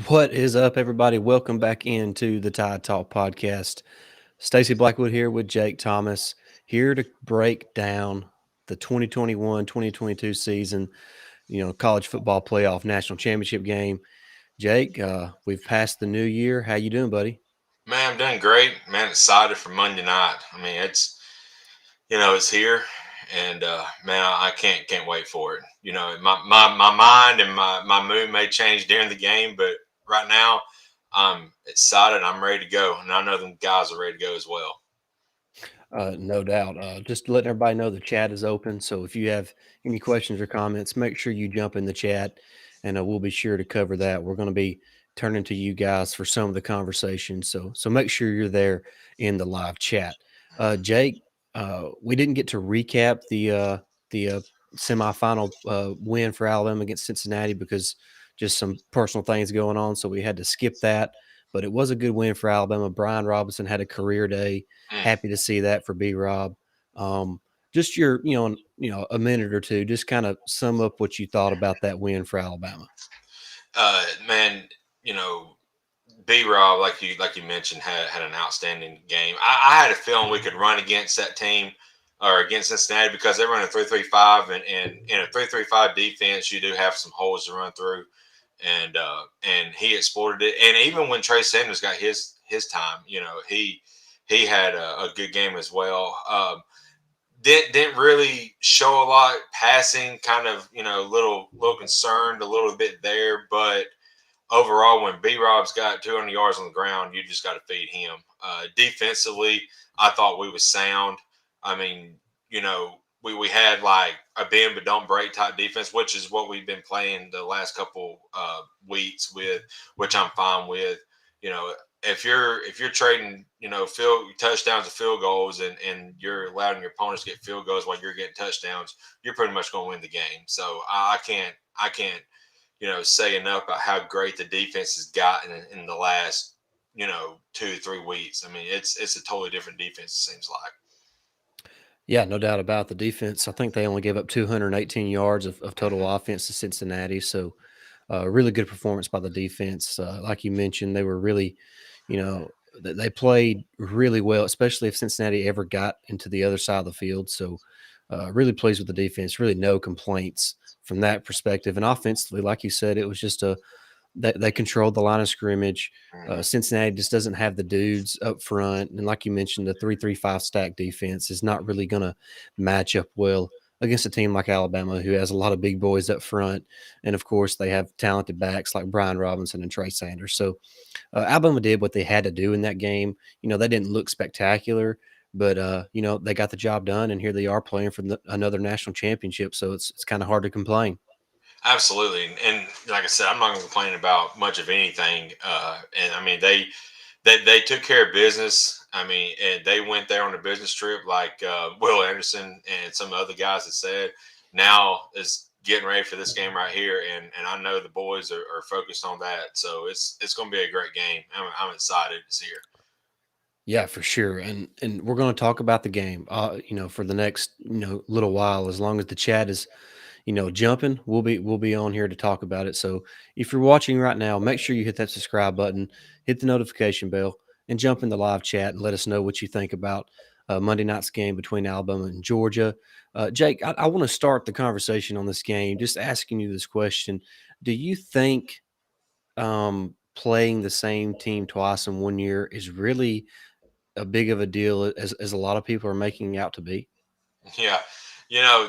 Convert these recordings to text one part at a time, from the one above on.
What is up, everybody? Welcome back into the Tide Talk podcast. Stacey Blackwood here with Jake Thomas, here to break down the 2021-2022 season, college football playoff national championship game. Jake, we've passed the new year. How you doing, buddy? Man, I'm doing great. Man, excited for Monday night. I mean, it's here, and man, I can't wait for it. My mind and my mood may change during the game, but right now, I'm excited. I'm ready to go, and I know them guys are ready to go as well. No doubt. Just letting everybody know the chat is open. So if you have any questions or comments, make sure you jump in the chat, and we'll be sure to cover that. We're going to be turning to you guys for some of the conversation. So make sure you're there in the live chat. Jake, we didn't get to recap the semifinal win for Alabama against Cincinnati because just some personal things going on. So we had to skip that. But it was a good win for Alabama. Brian Robinson had a career day. Mm. Happy to see that for B Rob. Just your, a minute or two, just kind of sum up what you thought about that win for Alabama. Man, you know, B Rob, like you mentioned, had an outstanding game. I had a feeling we could run against that team or against Cincinnati because they run a 3-3-5, and in a 3-3-5 defense, you do have some holes to run through, and he exploited it. And even when Trey Sanders got his time, he had a good game as well. Didn't really show a lot passing, kind of little concerned a little bit there, but overall, when B Rob's got 200 yards on the ground, you just got to feed him. Defensively, I thought we was sound. I mean, we had like a bend but don't break type defense, which is what we've been playing the last couple weeks with, which I'm fine with. You know, if you're trading, field touchdowns to field goals, and you're allowing your opponents to get field goals while you're getting touchdowns, you're pretty much going to win the game. So I can't say enough about how great the defense has gotten in the last, 2 to 3 weeks. I mean, it's a totally different defense, it seems like. Yeah, no doubt about the defense. I think they only gave up 218 yards of total offense to Cincinnati. So, really good performance by the defense. Like you mentioned, they were really, they played really well, especially if Cincinnati ever got into the other side of the field. So, really pleased with the defense. Really, no complaints from that perspective. And offensively, like you said, it was just they controlled the line of scrimmage. Mhm. Cincinnati just doesn't have the dudes up front, and like you mentioned, the 3-3-5 stack defense is not really going to match up well against a team like Alabama, who has a lot of big boys up front, and of course they have talented backs like Brian Robinson and Trey Sanders. So Alabama did what they had to do in that game. They didn't look spectacular, but they got the job done, and here they are playing for another national championship. So it's kind of hard to complain. Absolutely, and like I said, I'm not going to complain about much of anything. And I mean, they took care of business. I mean, and they went there on a business trip, like Will Anderson and some other guys have said. Now is getting ready for this game right here, and I know the boys are focused on that. So it's going to be a great game. I'm excited to see her. Yeah, for sure. And we're going to talk about the game, for the next, little while. As long as the chat is, jumping, we'll be on here to talk about it. So if you're watching right now, make sure you hit that subscribe button, hit the notification bell, and jump in the live chat and let us know what you think about Monday night's game between Alabama and Georgia. Jake, I want to start the conversation on this game, just asking you this question: do you think playing the same team twice in one year is really a big of a deal as a lot of people are making out to be? Yeah,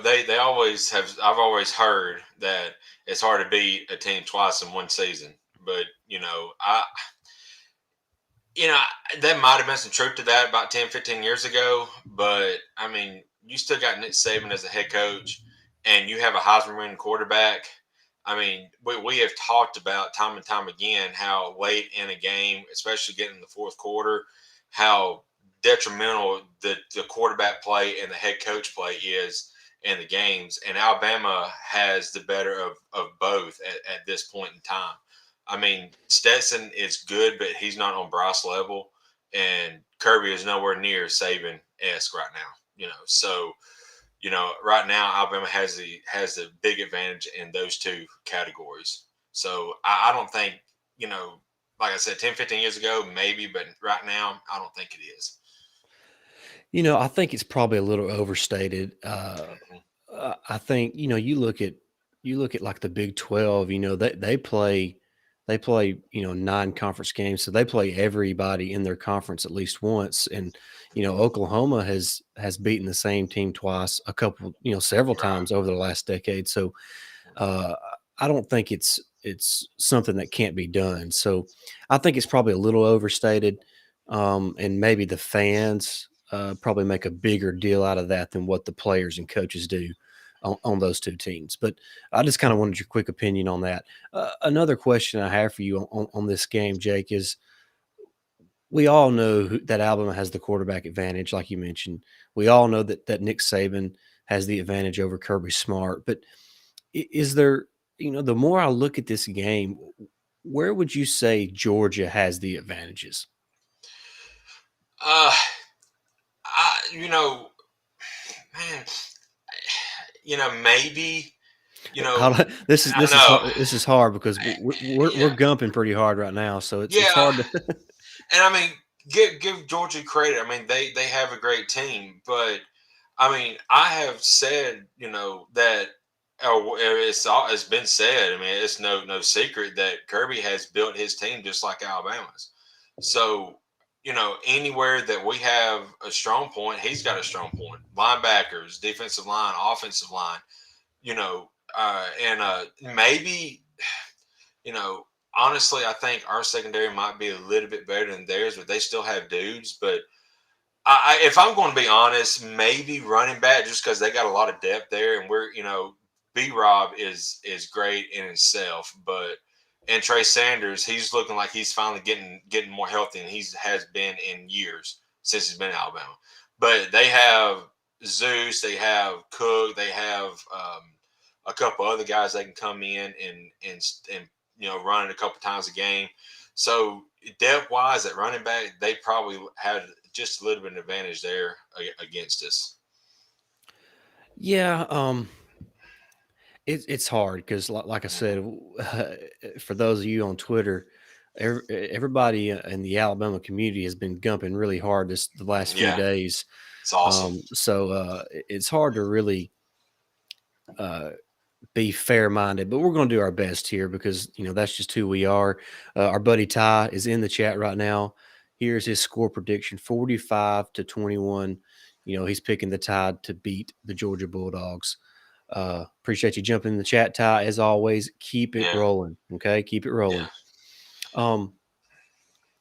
they always have. I've always heard that it's hard to beat a team twice in one season, but you know, that might have been some truth to that about 10, 15 years ago. But I mean, you still got Nick Saban as a head coach, and you have a Heisman winning quarterback. I mean, we have talked about time and time again how late in a game, especially getting in the fourth quarter, how detrimental the quarterback play and the head coach play is in the games. And Alabama has the better of both at this point in time. I mean, Stetson is good, but he's not on Bryce level, and Kirby is nowhere near Saban esque right now. So right now Alabama has the big advantage in those two categories. So I don't think you know, like I said, 10, 15 years ago, maybe, but right now, I don't think it is. I think it's probably a little overstated. Mhm. I think you look at like the Big 12. They play 9 conference games, so they play everybody in their conference at least once. And Oklahoma has beaten the same team twice, several Right. times over the last decade. So uh, I don't think it's something that can't be done. So I think it's probably a little overstated, and maybe the fans probably make a bigger deal out of that than what the players and coaches do on those two teams. But I just kind of wanted your quick opinion on that. Another question I have for you on this game, Jake, is we all know that Alabama has the quarterback advantage, like you mentioned. We all know that Nick Saban has the advantage over Kirby Smart, but is there, the more I look at this game, where would you say Georgia has the advantages? Uh, you know, man, maybe, This is I this is know. hard. This is hard because we're Yeah. gumping pretty hard right now, so it's Yeah. hard to. And I mean, give Georgia credit. I mean, they have a great team, but I mean, I have said, that it's been said. I mean, it's no secret that Kirby has built his team just like Alabama's. So, anywhere that we have a strong point, he's got a strong point. Linebackers, defensive line, offensive line, and maybe, you know, honestly, I think our secondary might be a little bit better than theirs, but they still have dudes. But if I'm going to be honest, maybe running back just because they got a lot of depth there, and B Rob is great in himself, but and Trey Sanders, he's looking like he's finally getting more healthy than he has been in years since he's been in Alabama. But they have Zeus, they have Cook, they have a couple other guys that can come in and run it a couple times a game. So depth wise at running back, they probably had just a little bit of advantage there against us. Yeah, it's hard because, like I said, Mhm. for those of you on Twitter, everybody in the Alabama community has been gumping really hard the last few Yeah, days. it's awesome. So it's hard to really uh, be fair minded, but we're going to do our best here because that's just who we are. Our buddy Ty is in the chat right now. Here's his score prediction: 45-21. He's picking the Tide to beat the Georgia Bulldogs. Appreciate you jumping in the chat, Ty. As always, keep it Yeah, rolling. Okay, keep it yeah. rolling. Um,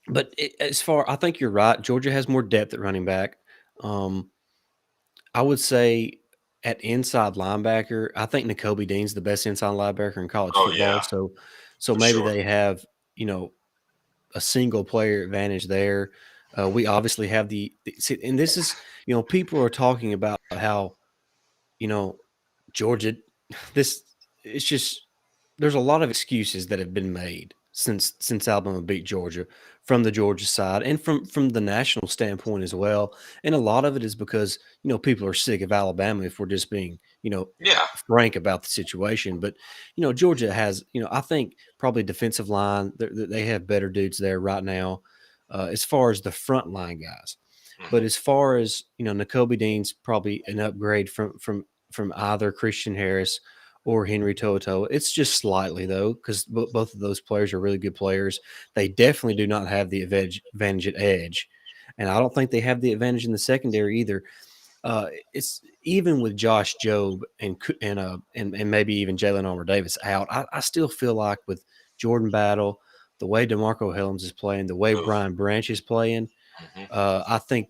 but I think you're right. Georgia has more depth at running back. Um, I would say at inside linebacker, I think Nakobe Dean's the best inside linebacker in college Oh football. yeah, So for maybe sure. they have a single player advantage there. We obviously have and this is people are talking about how you know Georgia. This it's just there's a lot of excuses that have been made since Alabama beat Georgia from the Georgia side and from the national standpoint as well. And a lot of it is because people are sick of Alabama if we're just being Yeah. frank about the situation. But Georgia has I think probably defensive line they have better dudes there right now as far as the front line guys. But Hmm. as far as Nakobe Dean's probably an upgrade from either Christian Harris or Henry Toto. It's just slightly though, because both of those players are really good players. They definitely do not have the advantage at edge, and I don't think they have the advantage in the secondary either. It's even with Josh Jobe and maybe even Jalen Armour Davis out. I still feel like with Jordan Battle, the way DeMarco Helms is playing, the way Oof. Brian Branch is playing, Hmm. I think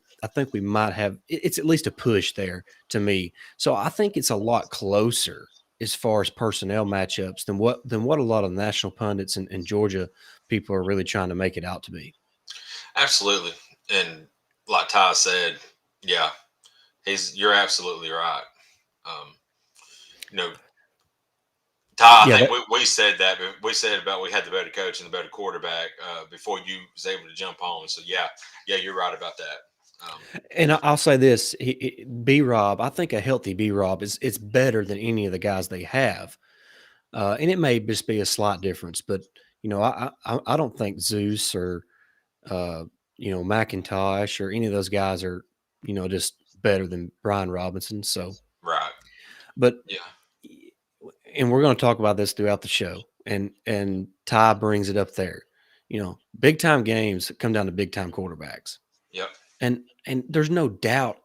we might have it's at least a push there to me. So I think it's a lot closer as far as personnel matchups than what a lot of national pundits and Georgia people are really trying to make it out to be. Absolutely. And like Ty said, yeah, you're absolutely right. Um, you know, Ty, I Yeah, think we said that, but we said about we had the better coach and the better quarterback before you was able to jump on. So yeah, you're right about that. and I'll say this: B Rob. I think a healthy B Rob is it's better than any of the guys they have. And it may just be a slight difference, but I don't think Zeus or uh, McIntosh or any of those guys are just better than Brian Robinson. So, Right. but Yeah. and we're going to talk about this throughout the show, and Ty brings it up there. Big time games come down to big time quarterbacks, Yep. and there's no doubt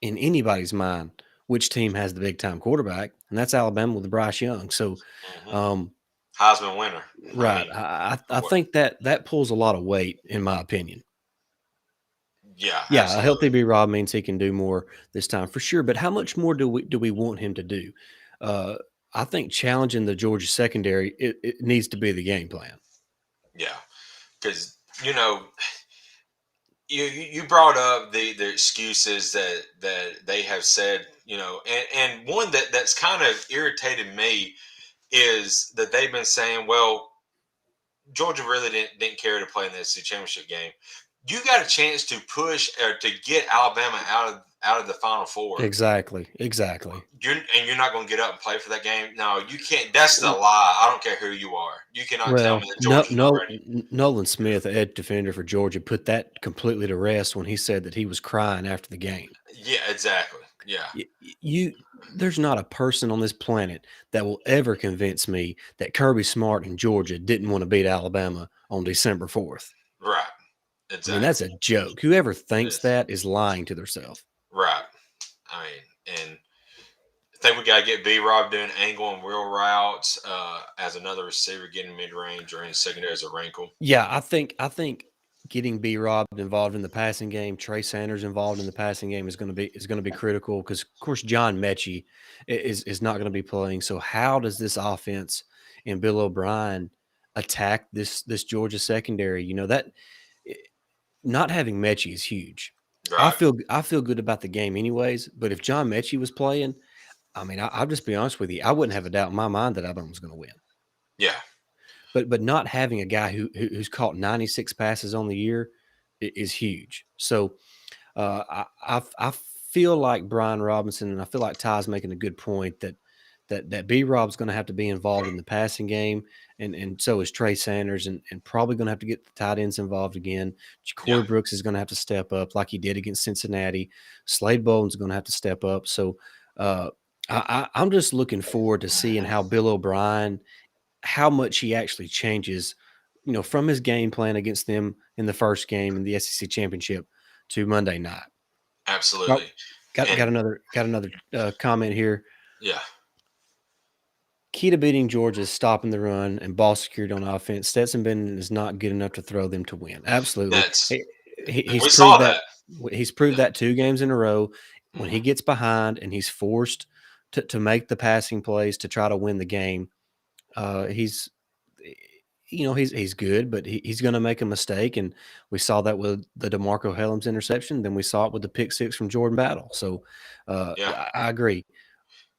in anybody's mind which team has the big time quarterback, and that's Alabama with Bryce Young. So, Hmm. um, Heisman winner. I right, mean, I what? think that pulls a lot of weight in my opinion. Yeah, Yeah, a healthy absolutely. B Rob means he can do more this time for sure. But how much more do we want him to do? Uh, I think challenging the Georgia secondary it needs to be the game plan. Yeah, because you know you brought up the excuses that they have said, and one that's kind of irritated me is that they've been saying, well, Georgia really didn't care to play in the SEC championship game. You got a chance to push or to get Alabama out of the Final Four. Exactly, exactly. You're not going to get up and play for that game. No, you can't. That's the lie. I don't care who you are. You cannot tell me Well, that no, Georgia's not no, ready. Nolan Smith, the edge defender for Georgia, put that completely to rest when he said that he was crying after the game. Yeah, exactly. Yeah, You, there's not a person on this planet that will ever convince me that Kirby Smart in Georgia didn't want to beat Alabama on December 4th. right. I mean, that's Exactly. a joke. Whoever It thinks is. that is lying to themselves. Right. I mean, and I think we got to get B Rob doing angle and wheel routes as another receiver getting mid range or in secondary as a wrinkle. Yeah, I think getting B Rob involved in the passing game, Trey Sanders involved in the passing game is going to be critical because of course John Mechie is not going to be playing. So how does this offense and Bill O'Brien attack this Georgia secondary? That eh, not having Mechie is huge. Right. I feel good about the game anyways, but if John Mechie was playing, I mean, I'll just be honest with you, I wouldn't have a doubt in my mind that Alabama was going to win. Yeah. But not having a guy who's caught 96 passes on the year is huge. So I feel like Brian Robinson and I feel like Ty's making a good point that B Rob's going to have to be involved in the passing game, and so is Trey Sanders, and probably going to have to get the tight ends involved again. Yeah. Corey Brooks is going to have to step up like he did against Cincinnati. Slade Bolden's going to have to step up. So uh, I'm just looking forward to seeing Hmm. how Bill O'Brien how much he actually changes, from his game plan against them in the first game in the SEC championship to Monday night. Oh, Absolutely. got And another comment here. yeah. Key to beating Georgia is stopping the run and ball security on offense. Stetson Bennett is not good enough to throw them to win. Absolutely, That's he's we saw proved that. that. He's proved Yeah. that 2 games in a row. When he Hmm. gets behind and he's forced to make the passing plays to try to win the game, he's he's good, but he's going to make a mistake, and we saw that with the DeMarco Hellams interception. Then we saw it with the pick six from Jordan Battle. So Yeah. I agree.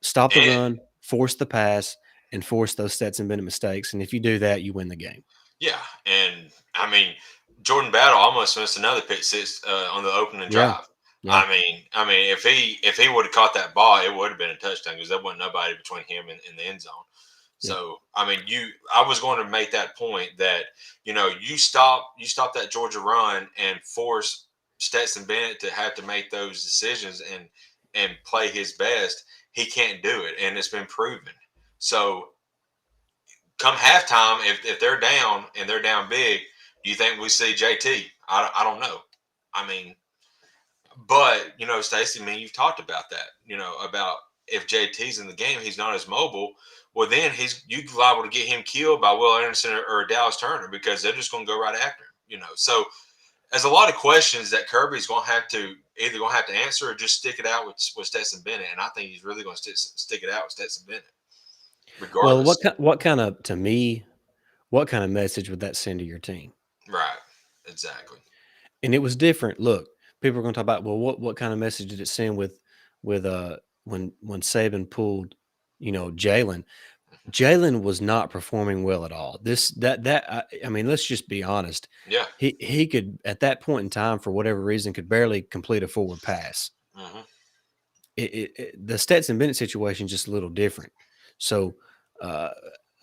Stop the And run, force the pass, and force those Stetson Bennett mistakes. And if you do that, you win the game. yeah. And I mean, Jordan Battle almost missed another pick six on the opening Yeah, drive. yeah, I mean, if he would have caught that ball, it would have been a touchdown because there wasn't nobody between him and the end zone. yeah. So I mean, I was going to make that point that you stop that Georgia run and force Stetson Bennett to have to make those decisions and play his best. He can't do it, and it's been proven. So come halftime, if they're down and they're down big, do you think we see JT? I don't know. I mean, but Stacey, I mean, you've talked about that. About if JT's in the game, he's not as mobile. Well, then you liable to get him killed by Will Anderson or Dallas Turner because they're just going to go right after him. So there's a lot of questions that Kirby's going to have to either going to have to answer or just stick it out with Stetson Bennett, and I think he's really going to stick it out with Stetson Bennett, Well, regardless. what kind of to me, what kind of message would that send to your team? Right? Exactly. And it was different. Look, people are going to talk about, well, what kind of message did it send with when Saban pulled, Jalen. Mhm. Jalen was not performing well at all. I mean, let's just be honest. Yeah. He could at that point in time, for whatever reason, could barely complete a forward pass. Hmm. The Stetson Bennett situation is just a little different. So uh,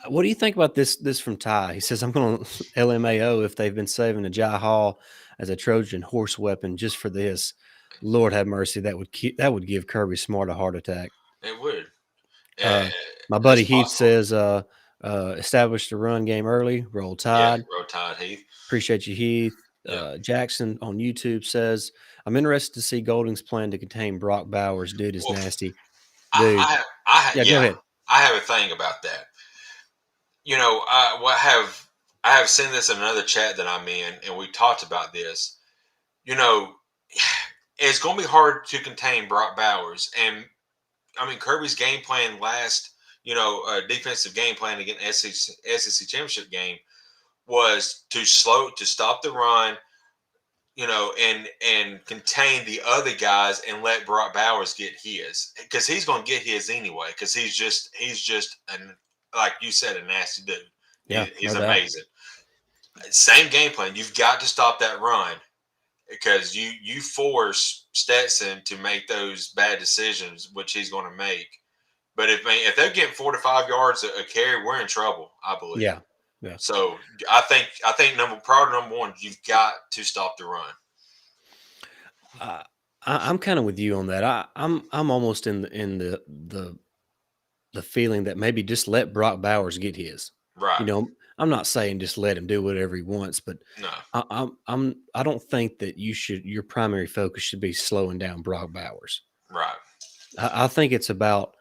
What do you think about this from Ty? He says, "I'm going to LMAO if they've been saving a Jai Hall as a Trojan horse weapon just for this. Lord have mercy, that would give Kirby Smart a heart attack." It would. Uh, Uh, my that's buddy Heath possible. says, "Establish the run game early. Roll Yeah, Tide." Road Tide Heath. Appreciate you, Heath. Yeah. Jackson on YouTube says, "I'm interested to see Golding's plan to contain Brock Bowers. Dude is Well, nasty, I, dude." I, have, I, Yeah, go yeah, ahead. I have a thing about that. I have seen this in another chat that I'm in, and we talked about this. You know, it's going to be hard to contain Brock Bowers, and I mean Kirby's game plan last, defensive game plan against SEC championship game was to stop the run, and contain the other guys and let Brock Bowers get his because he's going to get his anyway because he's just an like you said a nasty dude. Yeah, He's no doubt. amazing. Same game plan. You've got to stop that run because you force Stetson to make those bad decisions, which he's going to make. But if they're getting 4 to 5 yards a carry, we're in trouble. I believe. Yeah, yeah. So I think priority number one, you've got to stop the run. Uh, I'm kind of with you on that. I'm almost in the feeling that maybe just let Brock Bowers get his. Right. I'm not saying just let him do whatever he wants, but No. I don't think that your primary focus should be slowing down Brock Bowers. Right. I think it's about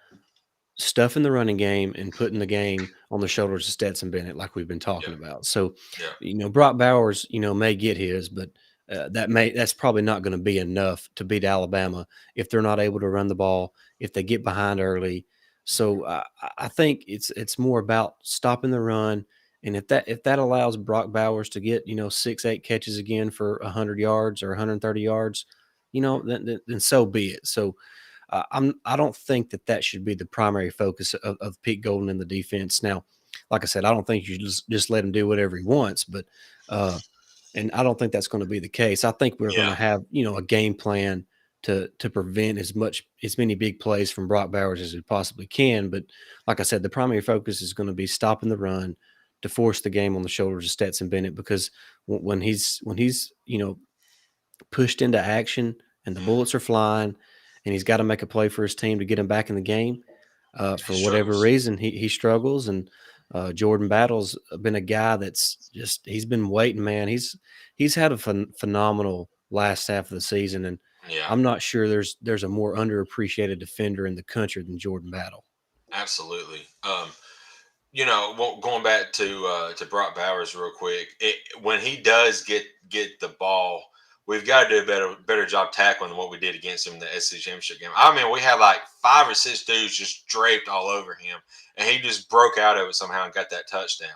stuffing the running game and putting the game on the shoulders of Stetson Bennett, like we've been Yeah. talking about. So, Yeah. Brock Bowers, may get his, but that's probably not going to be enough to beat Alabama if they're not able to run the ball, if they get behind early. So I think it's more about stopping the run, and if that allows Brock Bowers to get 6-8 catches again for 100 yards or 130 yards, then so be it. So I don't think that should be the primary focus of Pete Golden in the defense. Now, like I said, I don't think you just let him do whatever he wants, but and I don't think that's going to be the case. I think we're going Yeah. to have a game plan to prevent as many big plays from Brock Bowers as we possibly can. But like I said, the primary focus is going to be stopping the run to force the game on the shoulders of Stetson Bennett because when he's pushed into action and the Hmm. bullets are flying and he's got to make a play for his team to get him back in the game. He For whatever struggles. reason, he struggles, and Jordan Battle's been a guy that's he's been waiting, man. He's had a phenomenal last half of the season, and Yeah. I'm not sure there's a more underappreciated defender in the country than Jordan Battle. Absolutely. Going back to Brock Bowers real quick, when he does get the ball, we've got to do a better job tackling than what we did against him in the SEC championship game. I mean, we had like 5 or 6 dudes just draped all over him, and he just broke out of it somehow and got that touchdown.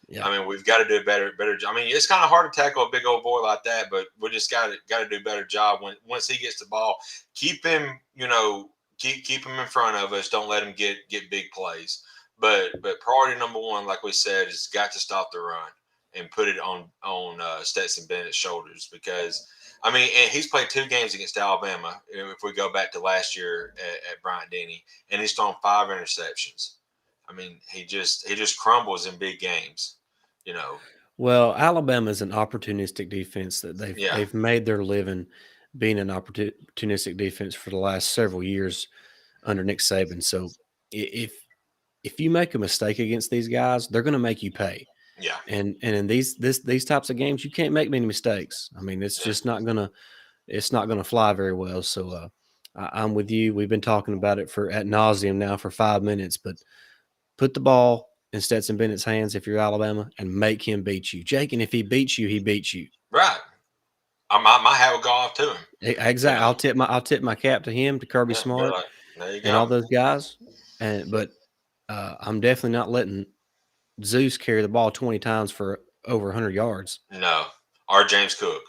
Yeah. I mean, we've got to do a better job. I mean, it's kind of hard to tackle a big old boy like that, but we just got to do a better job once he gets the ball. Keep him, keep him in front of us. Don't let him get big plays. But priority number one, like we said, is got to stop the run and put it on Stetson Bennett's shoulders because I mean, and he's played 2 games against Alabama. If we go back to last year at Bryant Denny, and he's thrown 5 interceptions. I mean, he just crumbles in big games. You know, Well, Alabama is an opportunistic defense that they've yeah, they've made their living being an opportunistic defense for the last several years under Nick Saban. So if you make a mistake against these guys, they're going to make you pay. yeah, And in these types of games, you can't make many mistakes. I mean, yeah, it's not gonna fly very well. So I'm with you. We've been talking about it for ad nauseum now for 5 minutes, but put the ball in Stetson Bennett's hands if you're Alabama and make him beat you, Jake. And if he beats you, he beats you. right. I might have a go off to him. You Exactly. know, I'll tip my cap to him, to Kirby yeah, be Smart, like, there you and go. all those guys. But I'm definitely not letting Zeus carry the ball 20 times for over 100 yards. No, or James Cook.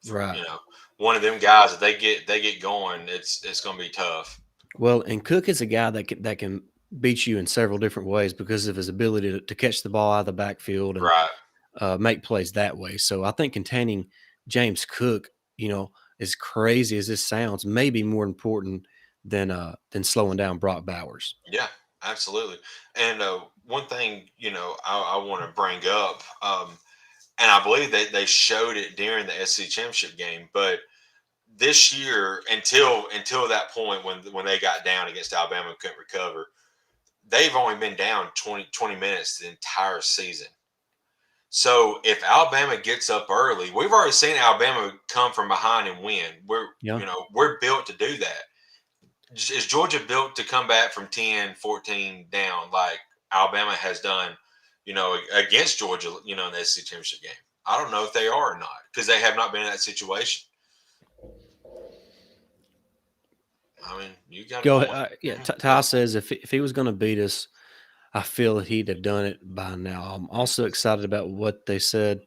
Right. You know, one of them guys. If they get going, it's going to be tough. Well, and Cook is a guy that can beat you in several different ways because of his ability to catch the ball out of the backfield and Right. make plays that way. So I think containing James Cook, as crazy as this sounds, may be more important than slowing down Brock Bowers. Yeah. Absolutely. And one thing, I want to bring up, and I believe they showed it during the SC championship game, but this year, until that point when they got down against Alabama and couldn't recover, they've only been down 20 minutes the entire season. So if Alabama gets up early, we've already seen Alabama come from behind and win. Yeah. We're built to do that. Is Georgia built to come back from 10, 14 down like Alabama has done, against Georgia, in the SEC championship game? I don't know if they are or not because they have not been in that situation. I mean, you got a Go ahead. point. Yeah, Go Ty says if he was going to beat us, I feel that he'd have done it by now. I'm also excited about what they said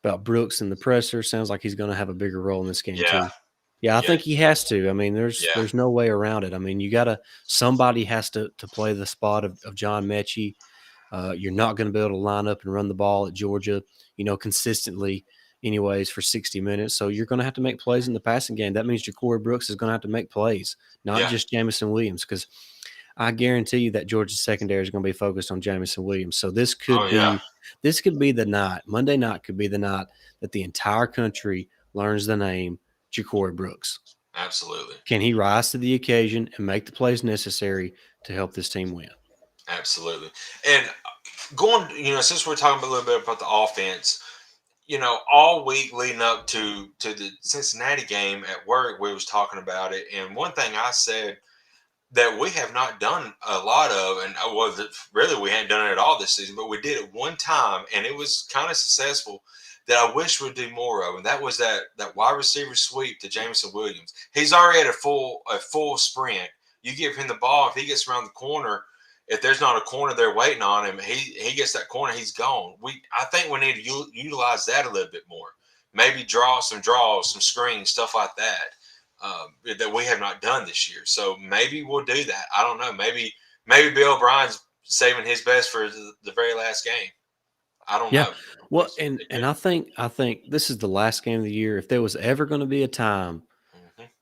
about Brooks in the presser. Sounds like he's going to have a bigger role in this game Yeah, too. Yeah, I yeah, think he has to. I mean, yeah, there's no way around it. I mean, you gotta somebody has to play the spot of John Mechie. You're not going to be able to line up and run the ball at Georgia, consistently, anyways, for 60 minutes. So you're going to have to make plays in the passing game. That means Ja'Cory Brooks is going to have to make plays, not yeah. just Jamison Williams, because I guarantee you that Georgia's secondary is going to be focused on Jamison Williams. So Oh yeah, this could be the night. Monday night could be the night that the entire country learns the name Ja'Cory Brooks. absolutely, Can he rise to the occasion and make the plays necessary to help this team win? absolutely. And going, since we're talking a little bit about the offense, all week leading up to the Cincinnati game at work, we was talking about it, and one thing I said that we have not done a lot of, and I was really we hadn't done it at all this season, but we did it one time, and it was kind of successful. That I wish we'd do more of, and that was that wide receiver sweep to Jamison Williams. He's already at a full sprint. You give him the ball, if he gets around the corner, if there's not a corner there waiting on him, he gets that corner, he's gone. I think we need to utilize that a little bit more. Maybe draws, some screens, stuff like that that we have not done this year. So maybe we'll do that. I don't know. Maybe Bill O'Brien's saving his best for the very last game. I don't Yeah. know. Well, It and could. I think this is the last game of the year. If there was ever going to be a time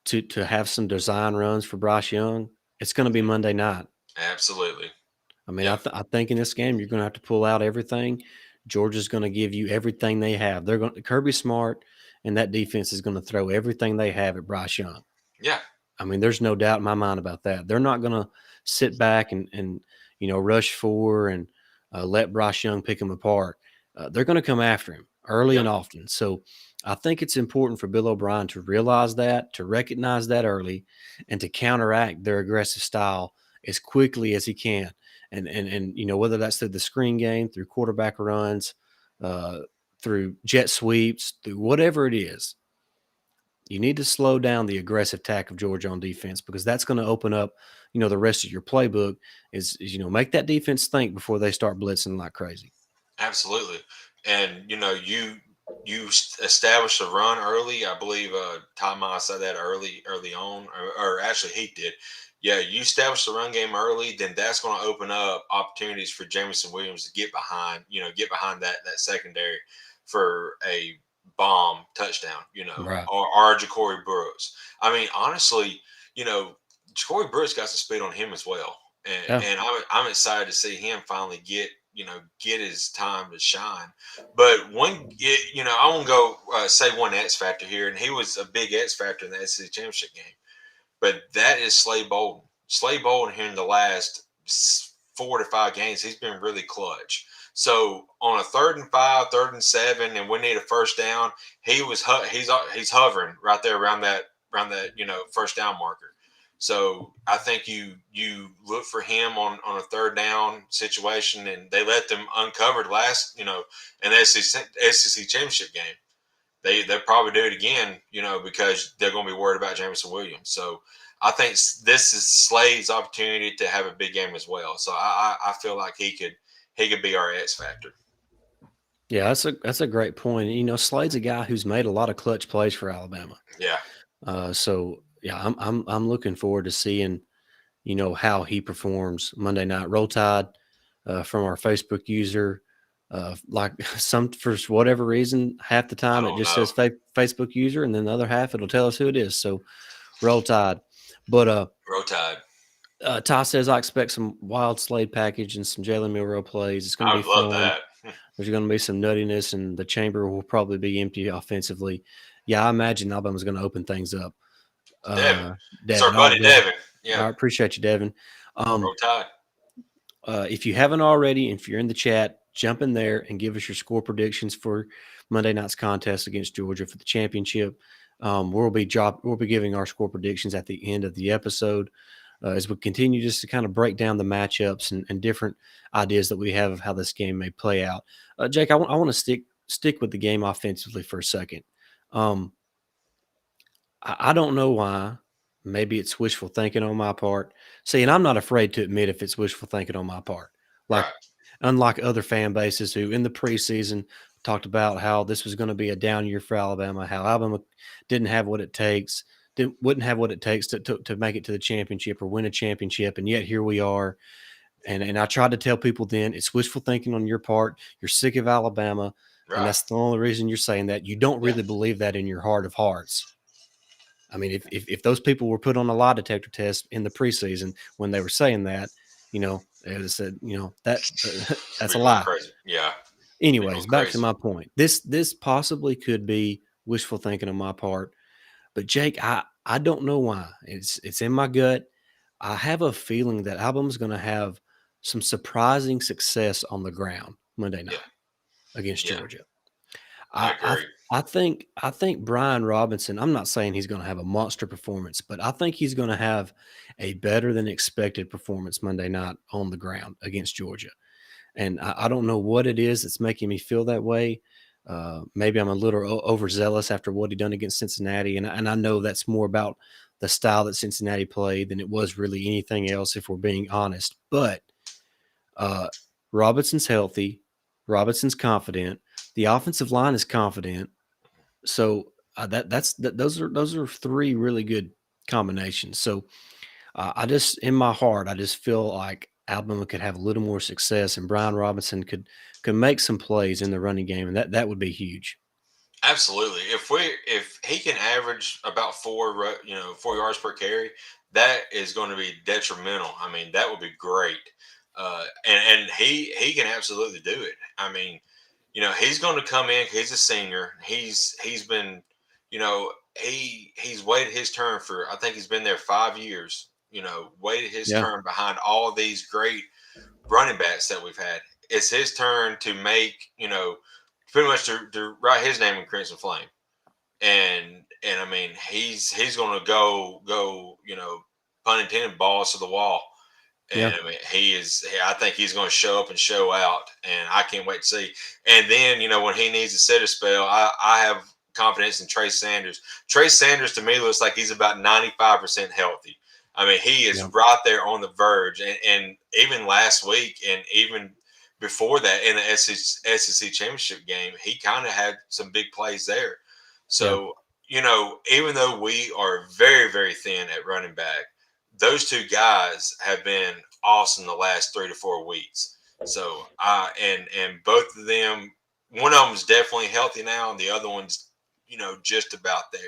Mhm, to have some design runs for Bryce Young, it's going to be mhm. Monday night. Absolutely. I mean, Yeah. I think in this game you're going to have to pull out everything. Georgia's going to give you everything they have. They're going Kirby Smart and that defense is going to throw everything they have at Bryce Young. Yeah. I mean, there's no doubt in my mind about that. They're not going to sit back and rush for and let Bryce Young pick them apart. They're going to come after him early Yeah. and often. So I think it's important for Bill O'Brien to realize that, to recognize that early, and to counteract their aggressive style as quickly as he can. And whether that's through the screen game, through quarterback runs, uh, through jet sweeps, through whatever it is, you need to slow down the aggressive attack of Georgia on defense because that's going to open up, the rest of your playbook is make that defense think before they start blitzing like crazy. Absolutely. And you established a run early. I believe Tom Miles said that early on, or actually he did. Yeah, you establish the run game early, then that's going to open up opportunities for Jamison Williams to get behind that secondary for a bomb touchdown, Right. or Ja'Cory Brooks. I mean, honestly, you know, Ja'Cory Brooks got some speed on him as well, and Yeah. and I'm excited to see him finally get his time to shine. But I want to go say one X factor here, and he was a big X factor in the SEC championship game. But that is Slade Bolden. Slade Bolden here in the last 4 to 5 games, he's been really clutch. So on a 3rd and 5, 3rd and 7, and we need a first down, he's hovering right there around that first down marker. So I think you look for him on a third down situation, and they let them uncovered last in the SEC championship game. They'll probably do it again, because they're going to be worried about Jameson Williams. So I think this is Slade's opportunity to have a big game as well. So I feel like he could be our X factor. Yeah, that's a great point. Slade's a guy who's made a lot of clutch plays for Alabama. Yeah, So yeah, I'm looking forward to seeing how he performs Monday night. Roll Tide from our Facebook user. Like some for whatever reason, half the I time it don't just know. says Facebook user, and then the other half it'll tell us who it is. So Roll Tide. But Row Tide. Ty says I expect some wild Slade package and some Jalen Milrow plays. It's going to I be would love fun. that. There's going to be some nuttiness, and the chamber will probably be empty offensively. Yeah, I imagine Alabama's going to open things up. Devin. It's our Devin, all right, buddy brother. Devin. I Yeah. appreciate you, Devin. Roll Um, Tide. if you haven't already, if you're in the chat, jump in there and give us your score predictions for Monday night's contest against Georgia for the championship. We'll be giving our score predictions at the end of the episode as we continue just to kind of break down the matchups and different ideas that we have of how this game may play out. Jake, I want to stick with the game offensively for a second. Um, I don't know why. Maybe it's wishful thinking on my part. See, and I'm not afraid to admit if it's wishful thinking on my part. Like, Right. unlike other fan bases who in the preseason talked about how this was going to be a down year for Alabama, how Alabama didn't have what it takes, wouldn't have what it takes to make it to the championship or win a championship. And yet here we are. And I tried to tell people then it's wishful thinking on your part. You're sick of Alabama. And Right. that's the only reason you're saying that. You don't Yeah. really believe that in your heart of hearts. I mean, if those people were put on a lie detector test in the preseason when they were saying that, they would have said, that that's Be a going lie. crazy. Yeah. Be going Anyways, back to crazy. my point. This possibly could be wishful thinking on my part, but Jake, I don't know why. It's in my gut. I have a feeling that Alabama's going to have some surprising success on the ground Monday Yeah. night against Yeah. Georgia. I I I agree. I think Brian Robinson, I'm not saying he's gonna have a monster performance, but I think he's gonna have a better than expected performance Monday night on the ground against Georgia. And I don't know what it is that's making me feel that way. Maybe I'm a little overzealous after what he done against Cincinnati, and I know that's more about the style that Cincinnati played than it was really anything else, if we're being honest. But uh, Robinson's healthy. Robinson's confident. The offensive line is confident. So those are three really good combinations. So I just in my heart, I just feel like Alabama could have a little more success, and Brian Robinson could make some plays in the running game, and that would be huge. Absolutely. If he can average about 4 yards per carry, that is going to be detrimental. I mean, that would be great. And he can absolutely do it. I mean, he's going to come in. He's a senior. He's been, he's waited his turn for. I think he's been there 5 years. Waited his Yeah, turn behind all these great running backs that we've had. It's his turn to make, pretty much to write his name in Crimson Flame. And I mean, he's going to go, pun intended, balls to the wall. yeah, And I mean, I think he's going to show up and show out, and I can't wait to see. And then, when he needs to set a spell, I have confidence in Trey Sanders. Trey Sanders to me looks like he's about 95% healthy. I mean, he is yeah, right there on the verge. And even last week, and even before that in the SEC championship game, he kind of had some big plays there. yeah, So, even though we are very, very thin at running back, those two guys have been awesome the last 3 to 4 weeks. So and both of them, one of them is definitely healthy now, and the other one's just about there.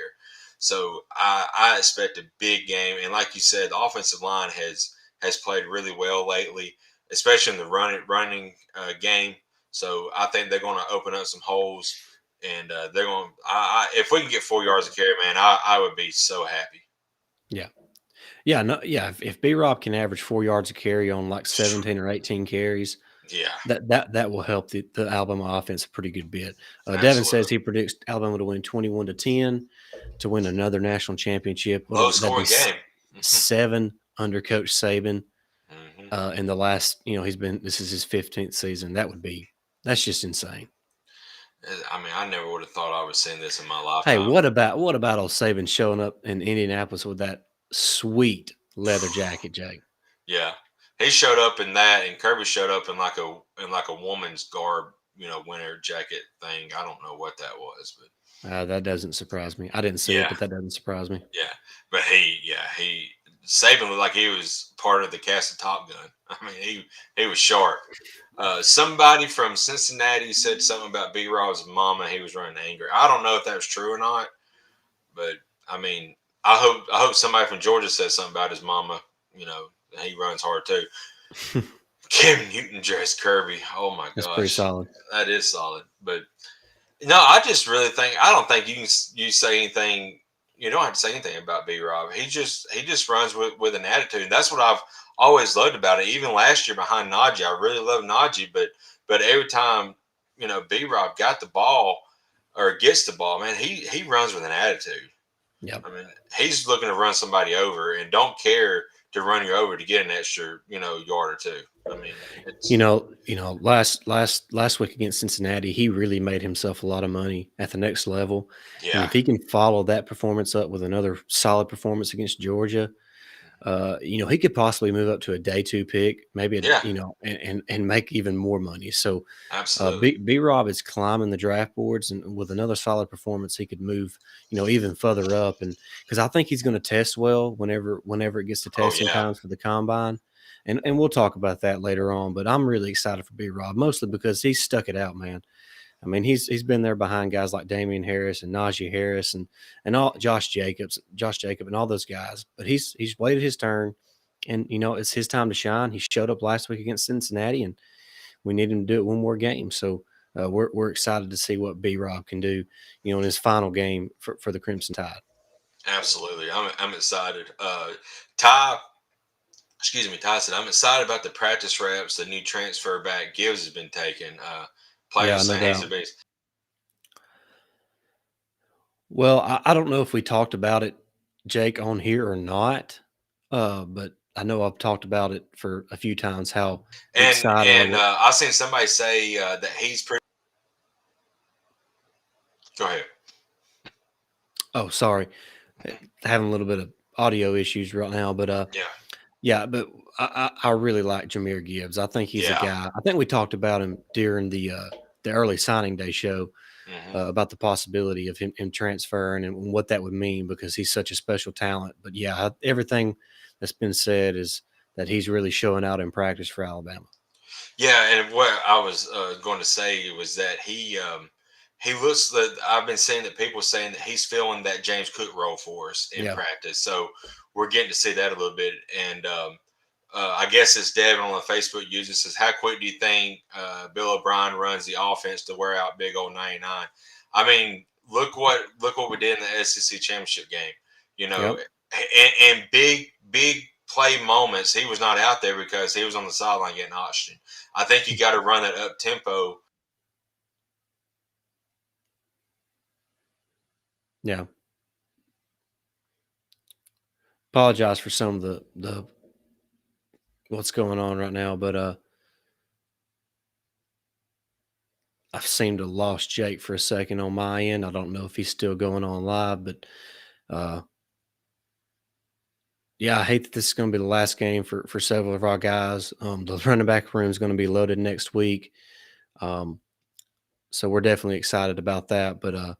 So I expect a big game, and like you said, the offensive line has played really well lately, especially in the running game. So I think they're going to open up some holes, and they're going. If we can get 4 yards of carry, man, I would be so happy. yeah, yeah. No, yeah. If B Rob can average 4 yards a carry on like 17 or 18 carries, Yeah, that will help the Alabama offense a pretty good bit. Devin says absolutely. he predicts Alabama to win 21-10 to win another national championship. Low That'd be scoring game. seven under Coach Saban. Hmm. In the last, this is his 15th season. That's just insane. I mean, I never would have thought I would see this in my Hey, lifetime. what about old Saban showing up in Indianapolis with that sweet leather jacket, Jake? Yeah, he showed up in that, and Kirby showed up in like a woman's garb, winter jacket thing. I don't know what that was, but That doesn't surprise me. I didn't see it, yeah, but that doesn't surprise me. yeah. But he Saban looked like he was part of the cast of Top Gun. I mean, he was sharp. Somebody from Cincinnati said something about B. Rob's mama. He was running angry. I don't know if that was true or not, but I mean, I hope somebody from Georgia says something about his mama. You know, He runs hard too. Cam Newton dressed Kirby. Oh my That's pretty gosh, solid. that is solid. But no, I just really think I don't think you say anything. You don't have to say anything about B Rob. He just runs with an attitude. And that's what I've always loved about it. Even last year behind Najee, I really love Najee, but every time B Rob got the ball or gets the ball, man, he runs with an attitude. Yep. I mean, he's looking to run somebody over and don't care to run you over to get an extra yard or two. I mean, it's Last week against Cincinnati, he really made himself a lot of money at the next level, and yeah, if he can follow that performance up with another solid performance against Georgia, he could possibly move up to a day 2 pick, maybe, yeah, and make even more money. So, absolutely. B Rob is climbing the draft boards, and with another solid performance, he could move, even further up. And because I think he's going to test well whenever it gets to Oh testing yeah, times for the combine, and we'll talk about that later on. But I'm really excited for B Rob, mostly because he's stuck it out, man. I mean, he's been there behind guys like Damian Harris and Najee Harris and all Josh Jacob, and all those guys. But he's waited his turn, and it's his time to shine. He showed up last week against Cincinnati, and we need him to do it one more game. So we're excited to see what B Rob can do, in his final game for the Crimson Tide. absolutely. I'm excited. Ty, excuse me, Ty said I'm excited about the practice reps. The new transfer back Gibbs has been taking. Players Yeah, are no saying he's a doubt. beast. Well, I don't know if we talked about it, Jake, on here or not, but I know I've talked about it for a few times. How And excited I and was. I seen somebody say that he's pretty. Go ahead. Oh, sorry. Having a little bit of audio issues right now, but Yeah, yeah, but I really like Jameer Gibbs. I think he's a yeah. guy. I think we talked about him during the early signing day show Hmm. about the possibility of him transferring and what that would mean because he's such a special talent. But yeah, everything that's been said is that he's really showing out in practice for Alabama. Yeah, and what I was going to say was that he looks that I've been seeing that people saying that he's filling that James Cook role for us in Yeah. practice. So we're getting to see that a little bit. And I guess it's Devin on the Facebook user says, "How quick do you think Bill O'Brien runs the offense to wear out big old 99?" I mean, look what we did in the SEC championship game. You know, Yep. and big play moments, he was not out there because he was on the sideline getting oxygen. I think you got to run that up tempo. Yeah. Apologize for some of the what's going on right now, but I seem to have lost Jake for a second on my end. I don't know if he's still going on live, but uh, yeah, I hate that this is going to be the last game for several of our guys. The running back room is going to be loaded next week, um, so we're definitely excited about that. But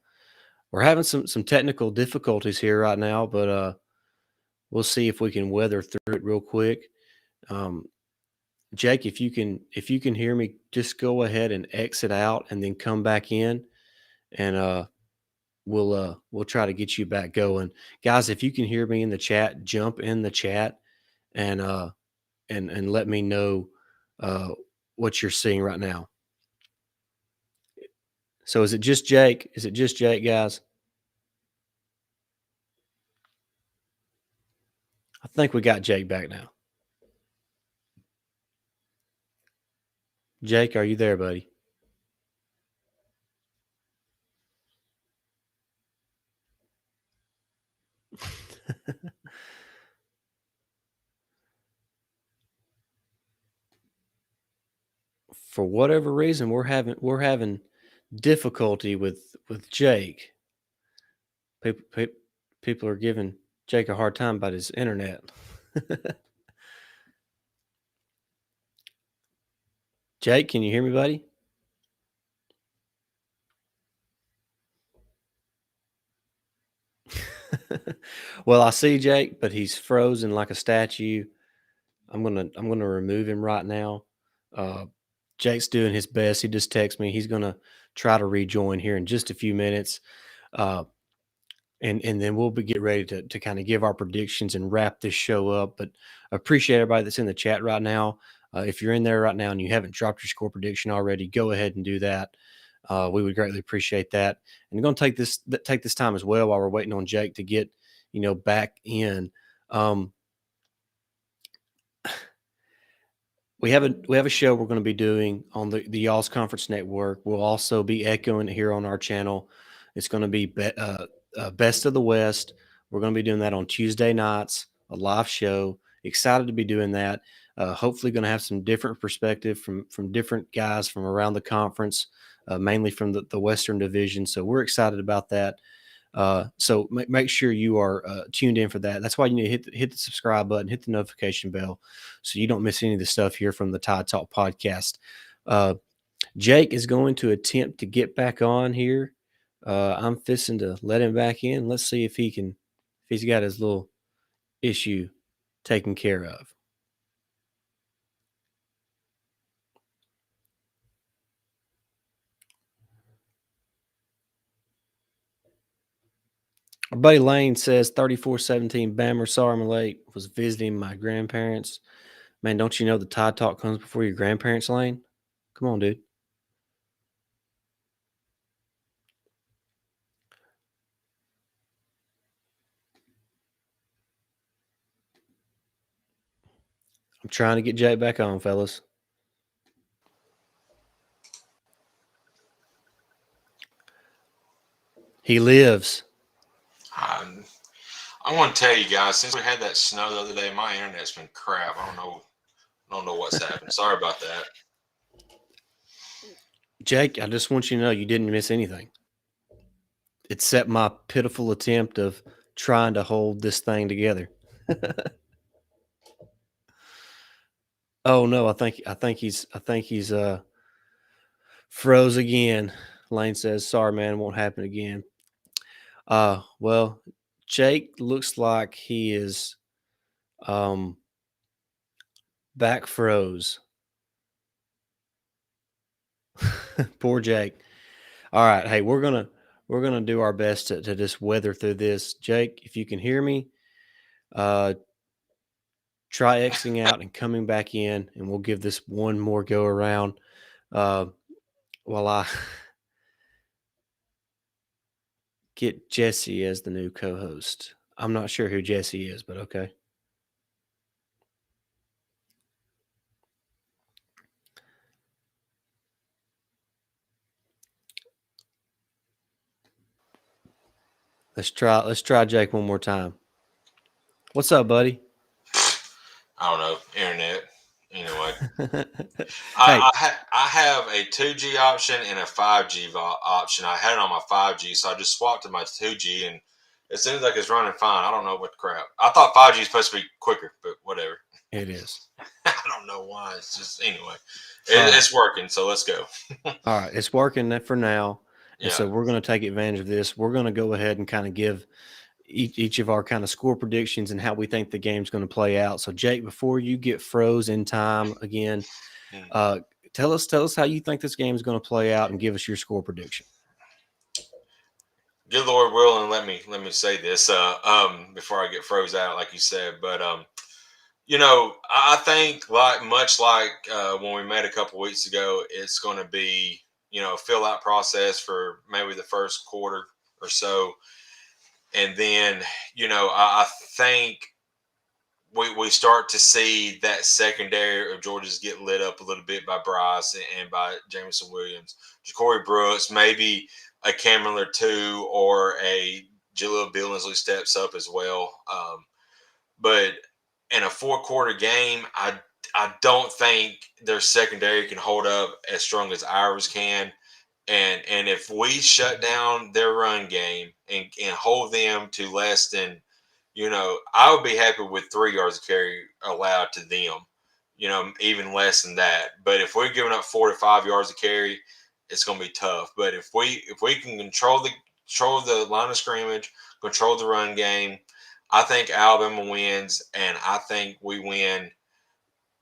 we're having some technical difficulties here right now, but we'll see if we can weather through it real quick. Um, Jake, if you can hear me, just go ahead and exit out and then come back in, and we'll try to get you back going. Guys, if you can hear me in the chat, jump in the chat and and let me know uh what you're seeing right now. So is it just Jake? Is it just Jake, guys? I think we got Jake back now. Jake, are you there, buddy? For whatever reason, we're having difficulty with Jake. People are giving Jake a hard time about his internet. Jake, can you hear me, buddy? Well, I see Jake, but he's frozen like a statue. I'm gonna remove him right now. Uh, Jake's doing his best. He just texted me. He's gonna try to rejoin here in just a few minutes. Uh, and then we'll get ready to kind of give our predictions and wrap this show up. But I appreciate everybody that's in the chat right now. If you're in there right now and you haven't dropped your score prediction already, go ahead and do that. We would greatly appreciate that. And we're going to take this time as well while we're waiting on Jake to get back in. Um, we have a show we're going to be doing on the Y'all's Conference Network. We'll also be echoing it here on our channel. It's going to be Best of the West. We're going to be doing that on Tuesday nights, a live show. Excited to be doing that. Hopefully, going to have some different perspective from different guys from around the conference, mainly from the Western Division. So we're excited about that. So make sure you are tuned in for that. That's why you need to hit the subscribe button, hit the notification bell, so you don't miss any of the stuff here from the Tide Talk podcast. Jake is going to attempt to get back on here. I'm fixing to let him back in. Let's see if he's got his little issue taken care of. Our buddy Lane says 34-17 Bammer. Sorry I'm late. Was visiting my grandparents. Man, don't you know the Tide Talk comes before your grandparents, Lane? Come on, dude. I'm trying to get Jake back on, fellas. He lives. I want to tell you guys, since we had that snow the other day, my internet's been crap. I don't know what's happened. Sorry about that. Jake, I just want you to know you didn't miss anything. Except my pitiful attempt of trying to hold this thing together. Oh no, I think he's froze again. Lane says, "Sorry, man, won't happen again." Well, Jake looks like he is back froze. Poor Jake. All right, hey, we're gonna do our best to just weather through this. Jake, if you can hear me, try exiting out and coming back in, and we'll give this one more go around while I get Jesse as the new co-host. I'm not sure who Jesse is, but okay. Let's try Jake one more time. What's up, buddy? I don't know, internet. Anyway, Hey, I have a 2G option and a 5G option. I had it on my 5G, so I just swapped to my 2G, and it seems like it's running fine. I don't know what crap. I thought 5G is supposed to be quicker, but whatever. it is. I don't know why. It's just anyway, All right. it's working. So let's go. All right, it's working for now, and Yeah. so we're going to take advantage of this. We're going to go ahead and kind of give each of our kind of score predictions and how we think the game's going to play out. So, Jake, before you get froze in time again, uh, tell us how you think this game is going to play out, and give us your score prediction. Good Lord willing, let me say this before I get froze out, like you said. But I think much like when we met a couple weeks ago, it's going to be a fill out process for maybe the first quarter or so, and then I think we start to see that secondary of Georgia's get lit up a little bit by Bryce and by Jameson Williams, Ja'Cory Brooks, maybe a Cameron or two, or a Jaleel Billingsley steps up as well. But in a 4-quarter game, I don't think their secondary can hold up as strong as ours can. And if we shut down their run game and hold them to less than, I would be happy with 3 yards of carry allowed to them, even less than that. But if we're giving up 4 to 5 yards of carry, it's going to be tough. But if we can control the line of scrimmage, control the run game, I think Alabama wins, and I think we win.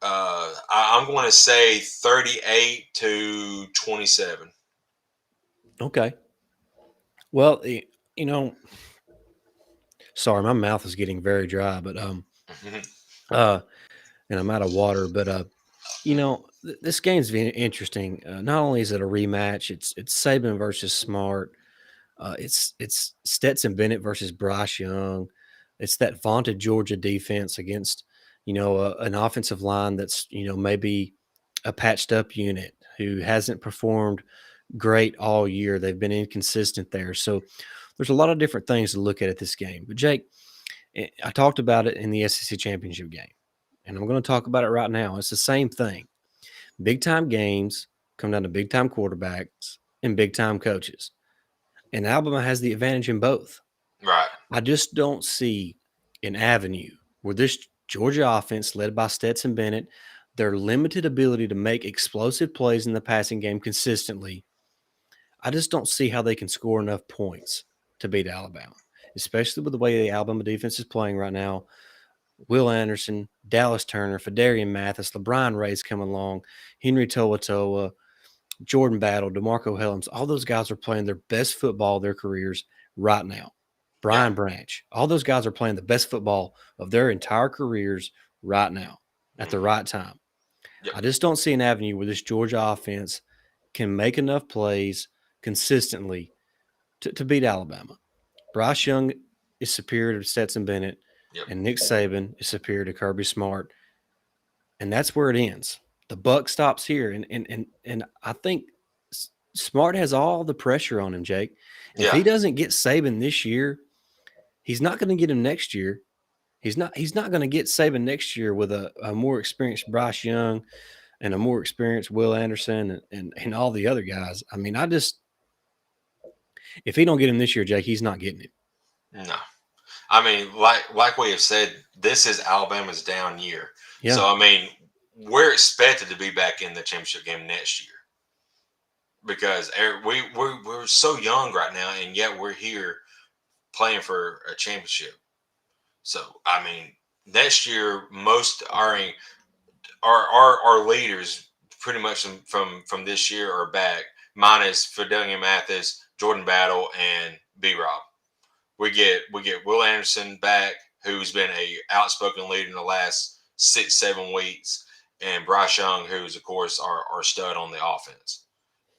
I'm going to say 38-27. Okay. Well, you know, Sorry, my mouth is getting very dry, but uh, and I'm out of water. But this game's been interesting. Not only is it a rematch, it's Saban versus Smart. It's Stetson Bennett versus Bryce Young. It's that vaunted Georgia defense against an offensive line that's maybe a patched up unit who hasn't performed great all year. They've been inconsistent there. So there's a lot of different things to look at this game. But Jake, I talked about it in the SEC championship game, and I'm going to talk about it right now. It's the same thing. Big time games come down to big time quarterbacks and big time coaches. And Alabama has the advantage in both. Right. I just don't see an avenue where this Georgia offense, led by Stetson Bennett, their limited ability to make explosive plays in the passing game consistently, I just don't see how they can score enough points to beat Alabama, especially with the way the Alabama defense is playing right now. Will Anderson, Dallas Turner, Fedarian Mathis, LeBron Ray's coming along, Henry To'oto'o, Jordan Battle, DeMarco Hellams, all those guys are playing their best football of their careers right now. Yeah. Brian Branch, all those guys are playing the best football of their entire careers right now at the Hmm. right time. Yep. I just don't see an avenue where this Georgia offense can make enough plays consistently to beat Alabama. Bryce Young is superior to Stetson Bennett, Yep. and Nick Saban is superior to Kirby Smart, and that's where it ends. The buck stops here, and I think Smart has all the pressure on him, Jake. If Yeah. he doesn't get Saban this year, he's not going to get him next year. He's not going to get Saban next year with a more experienced Bryce Young and a more experienced Will Anderson and all the other guys. I mean, if he don't get him this year, Jake, he's not getting him. No. I mean, like we have said, this is Alabama's down year. Yeah, So I mean, we're expected to be back in the championship game next year because we're so young right now, and yet we're here playing for a championship. So I mean, next year most our leaders pretty much from this year are back, minus Fidelia Mathis, Jordan Battle, and B Rob. We get Will Anderson back, who's been a outspoken leader in the last 6-7 weeks, and Bryce Young, who's of course our stud on the offense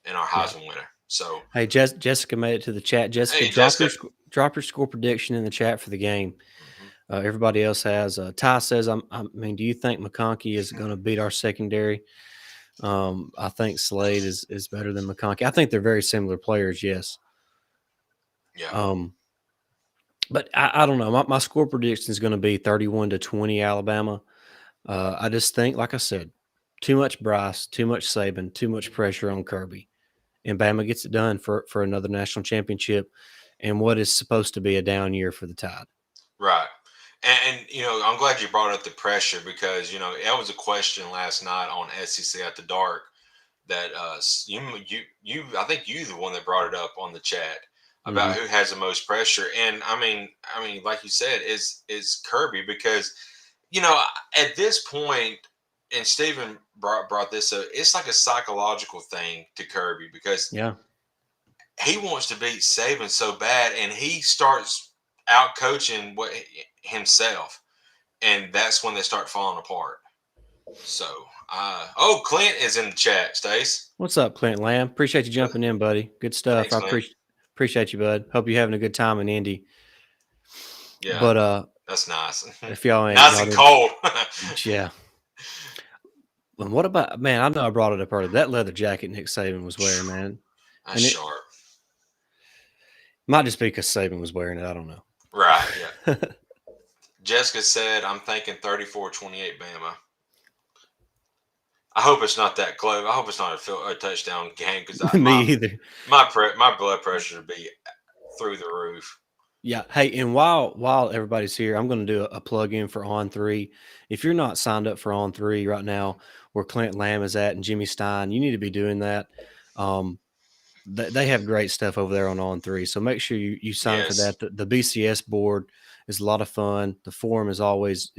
and our yeah. Heisman winner. So Hey, Jessica made it to the chat. Jessica, hey, Jessica. drop your score prediction in the chat for the game. Mhm. Everybody else has. Ty says, I mean, do you think McConkey is going to beat our secondary? I think Slade is better than McConkey. I think they're very similar players, yes. Yeah. Um, but I don't know. My score prediction is going to be 31-20 Alabama. I just think, like I said, too much Bryce, too much Saban, too much pressure on Kirby. And Bama gets it done for another national championship and what is supposed to be a down year for the Tide. Right. And I'm glad you brought up the pressure because that was a question last night on SEC at the Dark that I think you the one that brought it up on the chat about Mm-hmm. who has the most pressure. And I mean, like you said, is Kirby because you know at this point, and Stephen brought this up. It's like a psychological thing to Kirby because Yeah. he wants to beat Saban so bad, and he starts out coaching himself, and that's when they start falling apart. So, oh, Clint is in the chat, Stace. What's up, Clint Lamb? Appreciate you jumping in, buddy. Good stuff. Thanks, I Clint. appreciate you, bud. Hope you're having a good time in Indy. Yeah, But that's nice. if y'all ain't Nice y'all and did, cold. yeah. And what about man? I know I brought it up earlier. That leather jacket Nick Saban was wearing, man, That's and it sharp. might just be because Saban was wearing it. I don't Right, yeah. know. Jessica said, I'm thinking 34-28 Bama. I hope it's not that close. I hope it's not a touchdown game because Me my either. my blood pressure would be through the roof. Yeah. Hey, and while everybody's here, I'm going to do a plug in for On Three. If you're not signed up for On Three right now, where Clint Lamb is at and Jimmy Stein, you need to be doing that. Um, they have great stuff over there on Three, so make sure you sign up for Yes. that. The BCS board is a lot of fun. The forum is always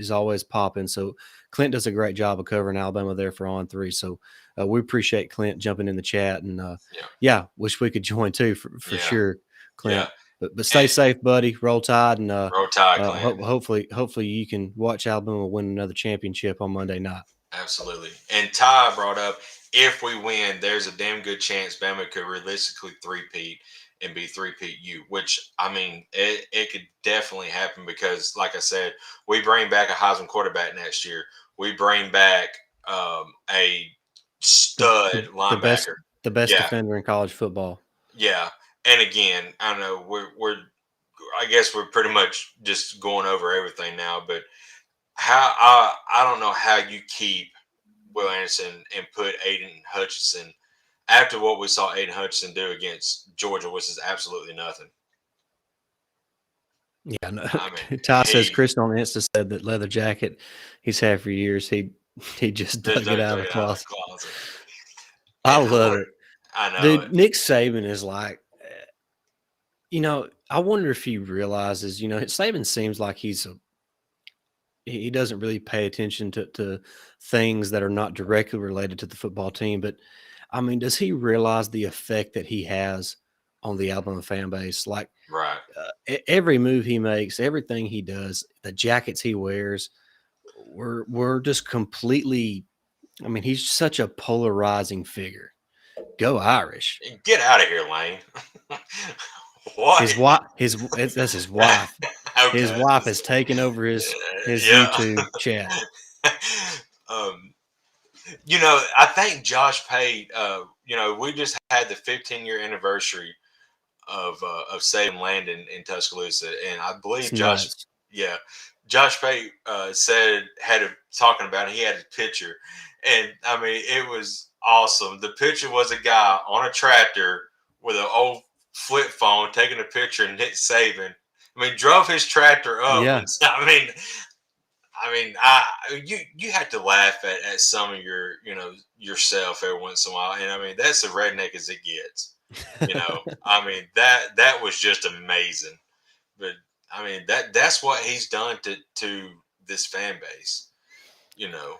popping. So Clint does a great job of covering Alabama there for On Three. So we appreciate Clint jumping in the chat and Yeah. yeah, wish we could join too for Yeah. sure, Yeah. Clint. But stay And safe, buddy. Roll Tide, and Roll Tide, Clan. hopefully you can watch Alabama win another championship on Monday night. Absolutely. And Ty brought up, if we win, there's a damn good chance Bama could realistically three-peat and be three-peat U, which, I mean, it could definitely happen because, like I said, we bring back a Heisman quarterback next year. We bring back a The stud the best linebacker. the best Yeah, defender in college football. yeah. And again, I don't know, I guess we're pretty much just going over everything now, but I don't know how you keep Will Anderson and put Aiden Hutchinson after what we saw Aiden Hutchinson do against Georgia, which is absolutely nothing. Yeah, no, I mean, Ty says he Chris on Insta said that leather jacket he's had for years. He just just dug it out of dug the it out of the closet. closet. I And love it, I know dude. it. Nick Saban is like, I wonder if he realizes, Saban seems like he doesn't really pay attention to things that are not directly related to the football team. But I mean, does he realize the effect that he has on the Alabama fan base? Like Right. every move he makes, everything he does, the jackets he wears, we're just completely. I mean, he's such a polarizing figure. Go Irish. Get out of here, Lane. What? His wife, that's his wife. His Okay. wife has taken over his Yeah. YouTube chat. um, I think Josh paid. We just had the 15-year anniversary of Saban landing in Tuscaloosa, and I It's believe nuts. yeah, Josh Pate said talking about it. He had a picture, and I mean it was awesome. The picture was a guy on a tractor with an old flip phone taking a picture of Nick Saban. I mean, drove his tractor up, Yeah. and you have to laugh at some of yourself every once in a while, and I mean that's as redneck as it gets. I mean that was just amazing. But I mean that's what he's done to this fan base. You know,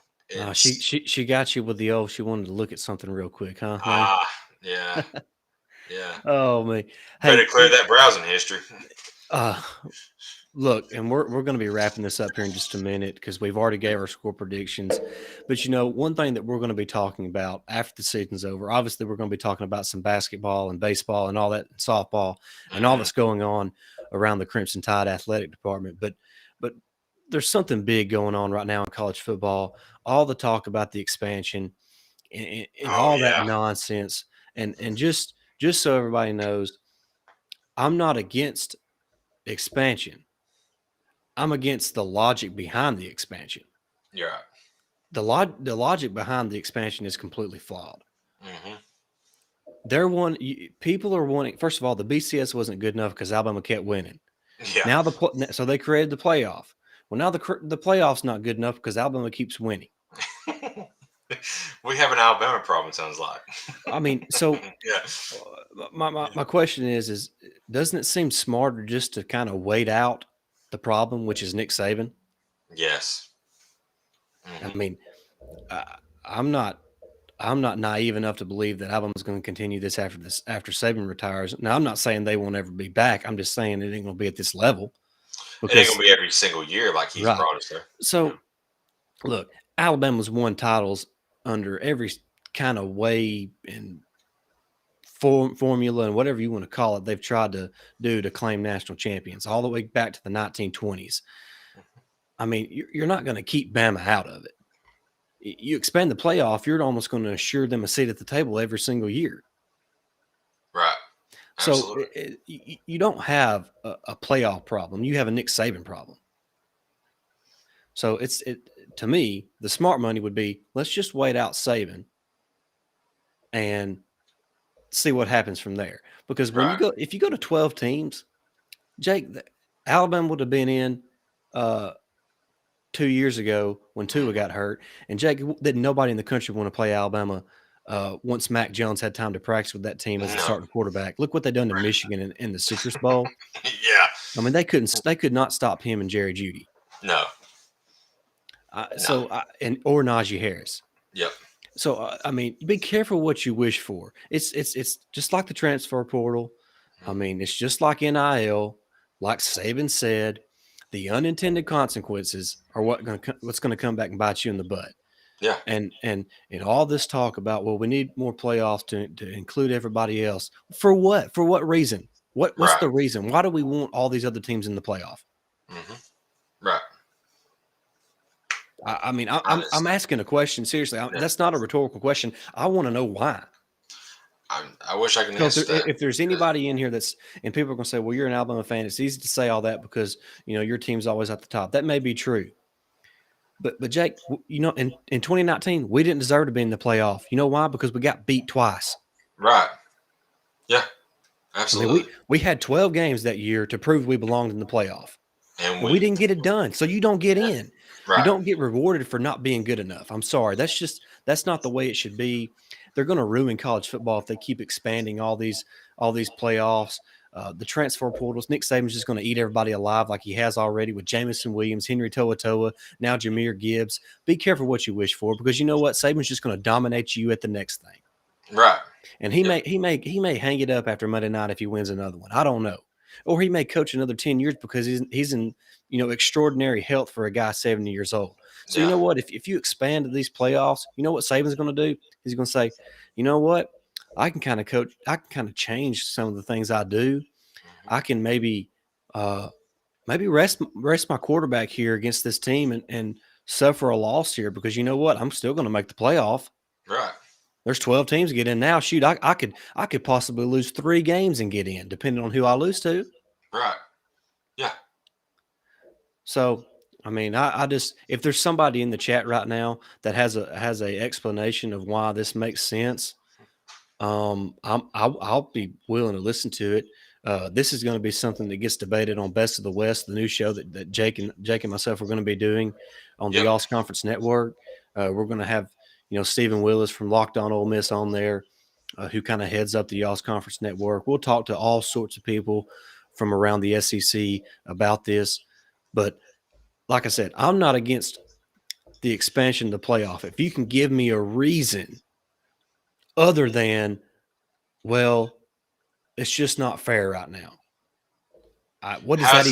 She it's she she got you with the old. She wanted to look at something real quick, huh, Lane? ah yeah, yeah. Oh man. Better Hey, clear that browsing history. uh, look, and we're going to be wrapping this up here in just a minute because we've already gave our score predictions. But one thing that we're going to be talking about after the season's over, obviously, we're going to be talking about some basketball and baseball and all that, and softball and all Hmm. that's going on around the Crimson Tide athletic department. But there's something big going on right now in college football. All the talk about the expansion and Oh all that yeah, nonsense. And just so everybody knows, I'm not against expansion. I'm against the logic behind the expansion. you're right. The logic behind the expansion is completely flawed. Hmm. People are wanting. First of all, the BCS wasn't good enough because Alabama kept winning. Yeah, Now so they created the playoff. Well, now the playoff's not good enough because Alabama keeps winning. we have an Alabama problem. Sounds like. I mean, so Yeah. my question is doesn't it seem smarter just to kind of wait out the problem, which is Nick Saban? Yes. I Hmm. mean, I, I'm not I'm not naive enough to believe that Alabama's going to continue this after Saban retires. Now, I'm not saying they will never be back. I'm just saying it ain't going to be at this level It ain't gonna because be every single year like he's right. brought us there. Yeah. So look, Alabama's won titles under every kind of way and formula and whatever you want to call it. They've tried to do to claim national champions all the way back to the 1920s. I mean, you're not going to keep Bama out of it. You expand the playoff, you're almost going to assure them a seat at the table every single year. Right. So Absolutely. you don't have a playoff problem. You have a Nick Saban problem. So to me, the smart money would be let's just wait out Saban and see what happens from there. Because Right. if you go to 12 teams, Jake, Alabama would have been in uh, 2 years ago when Tua Hmm. got hurt, and Jake, didn't nobody in the country want to play Alabama once Mac Jones had time to practice with that team as a No. starting quarterback. Look what they done to Michigan in the Citrus Bowl. Yeah. I mean, they could not stop him and Jerry Judy. No. No. And or Najee Harris. Yep. So I mean, be careful what you wish for. It's just like the transfer portal. I mean, it's just like NIL, like Saban said, the unintended consequences are what's going to come back and bite you in the butt. Yeah. And all this talk about, well, we need more playoffs to include everybody else. For what? For what reason? What's Right. the reason? Why do we want all these other teams in the playoff? Hmm. Right. I mean, I'm Honest. asking a question seriously. Yeah. That's not a rhetorical question. I want to know why. I wish I could So answer that. if there's anybody in here and people are going to say, well, you're an Alabama fan, it's easy to say all that because your team's always at the top. That may be true. But Jake, in 2019, we didn't deserve to be in the playoff. You know why? Because we got beat twice. Right. Yeah. I mean, Absolutely. we had 12 games that year to prove we belonged in the playoff. And And we we. didn't get it done. So you don't get Yeah. in. You Right. don't get rewarded for not being good enough. I'm sorry. That's not the way it should be. They're going to ruin college football if they keep expanding all these playoffs. The transfer portals. Nick Saban's just going to eat everybody alive like he has already with Jamison Williams, Henry To'oTo'o, now Jahmyr Gibbs. Be careful what you wish for because you know what? Saban's just going to dominate you at the next thing. Right. And he Yep. may hang it up after Monday night if he wins another one. I don't know. Or he may coach another 10 years because he's in extraordinary health for a guy 70 years old. So you Yeah. know what? If you expand these playoffs, you know what Saban's going to do? He's going to say, you know what? I can kind of coach. I can kind of change some of the things I do. Hmm. I can uh, maybe rest my quarterback here against this team and suffer a loss here because you know what? I'm still going to make the playoff. Right. There's 12 teams get in now. Shoot, I could possibly lose 3 games and get in, depending on who I lose to. Right. Yeah. So, I mean, I just if there's somebody in the chat right now that has a explanation of why this makes sense, I'll be willing to listen to it. This is going to be something that gets debated on Best of the West, the new show that Jake and myself are going to be doing on the Yep. Y'all's Conference Network. We're going to have Stephen Willis from Locked On Ole Miss on there, who kind of heads up the Y'all's Conference Network. We'll talk to all sorts of people from around the SEC about this, but like I said, I'm not against the expansion of the playoff. If you can give me a reason other than, well, it's just not fair right now. What does that How's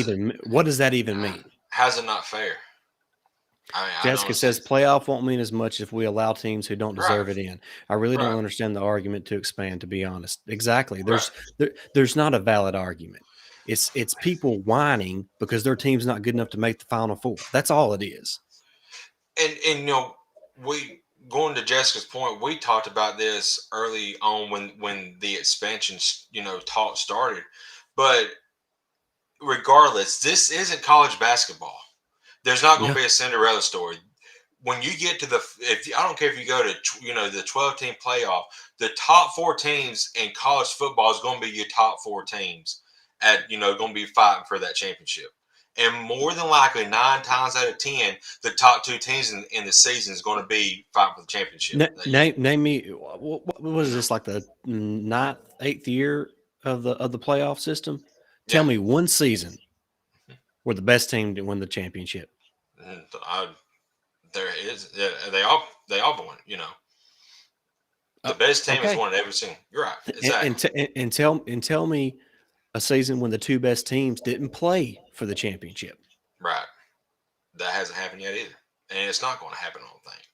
even mean? how's it not fair? I mean, I don't Jessica says understand. playoff won't mean as much if we allow teams who don't Right. deserve it in. I really don't Right. understand the argument to expand, to be honest. Exactly. Right. There's not a valid argument. It's people whining because their team's not good enough to make the Final Four. That's all it is. And we going to Jessica's point, we talked about this early on when the expansion talk started, but regardless, this isn't college basketball. There's not going Yeah. to be a Cinderella story. When you get to I don't care if you go to the 12-team playoff, the top 4 teams in college football is going to be your top 4 teams at going to be fighting for that championship. And more than likely, 9 times out of 10, the top 2 teams in the season is going to be fighting for the championship. Name me what was this, like the ninth, 8th year of the playoff system? Yeah. Tell me one season where the best team to win the championship. There is. Yeah, they all won. The best team has Okay, won every single. You're right. Exactly. and tell me a season when the 2 best teams didn't play for the championship. Right. That hasn't happened yet either, and it's not going to happen. I don't think.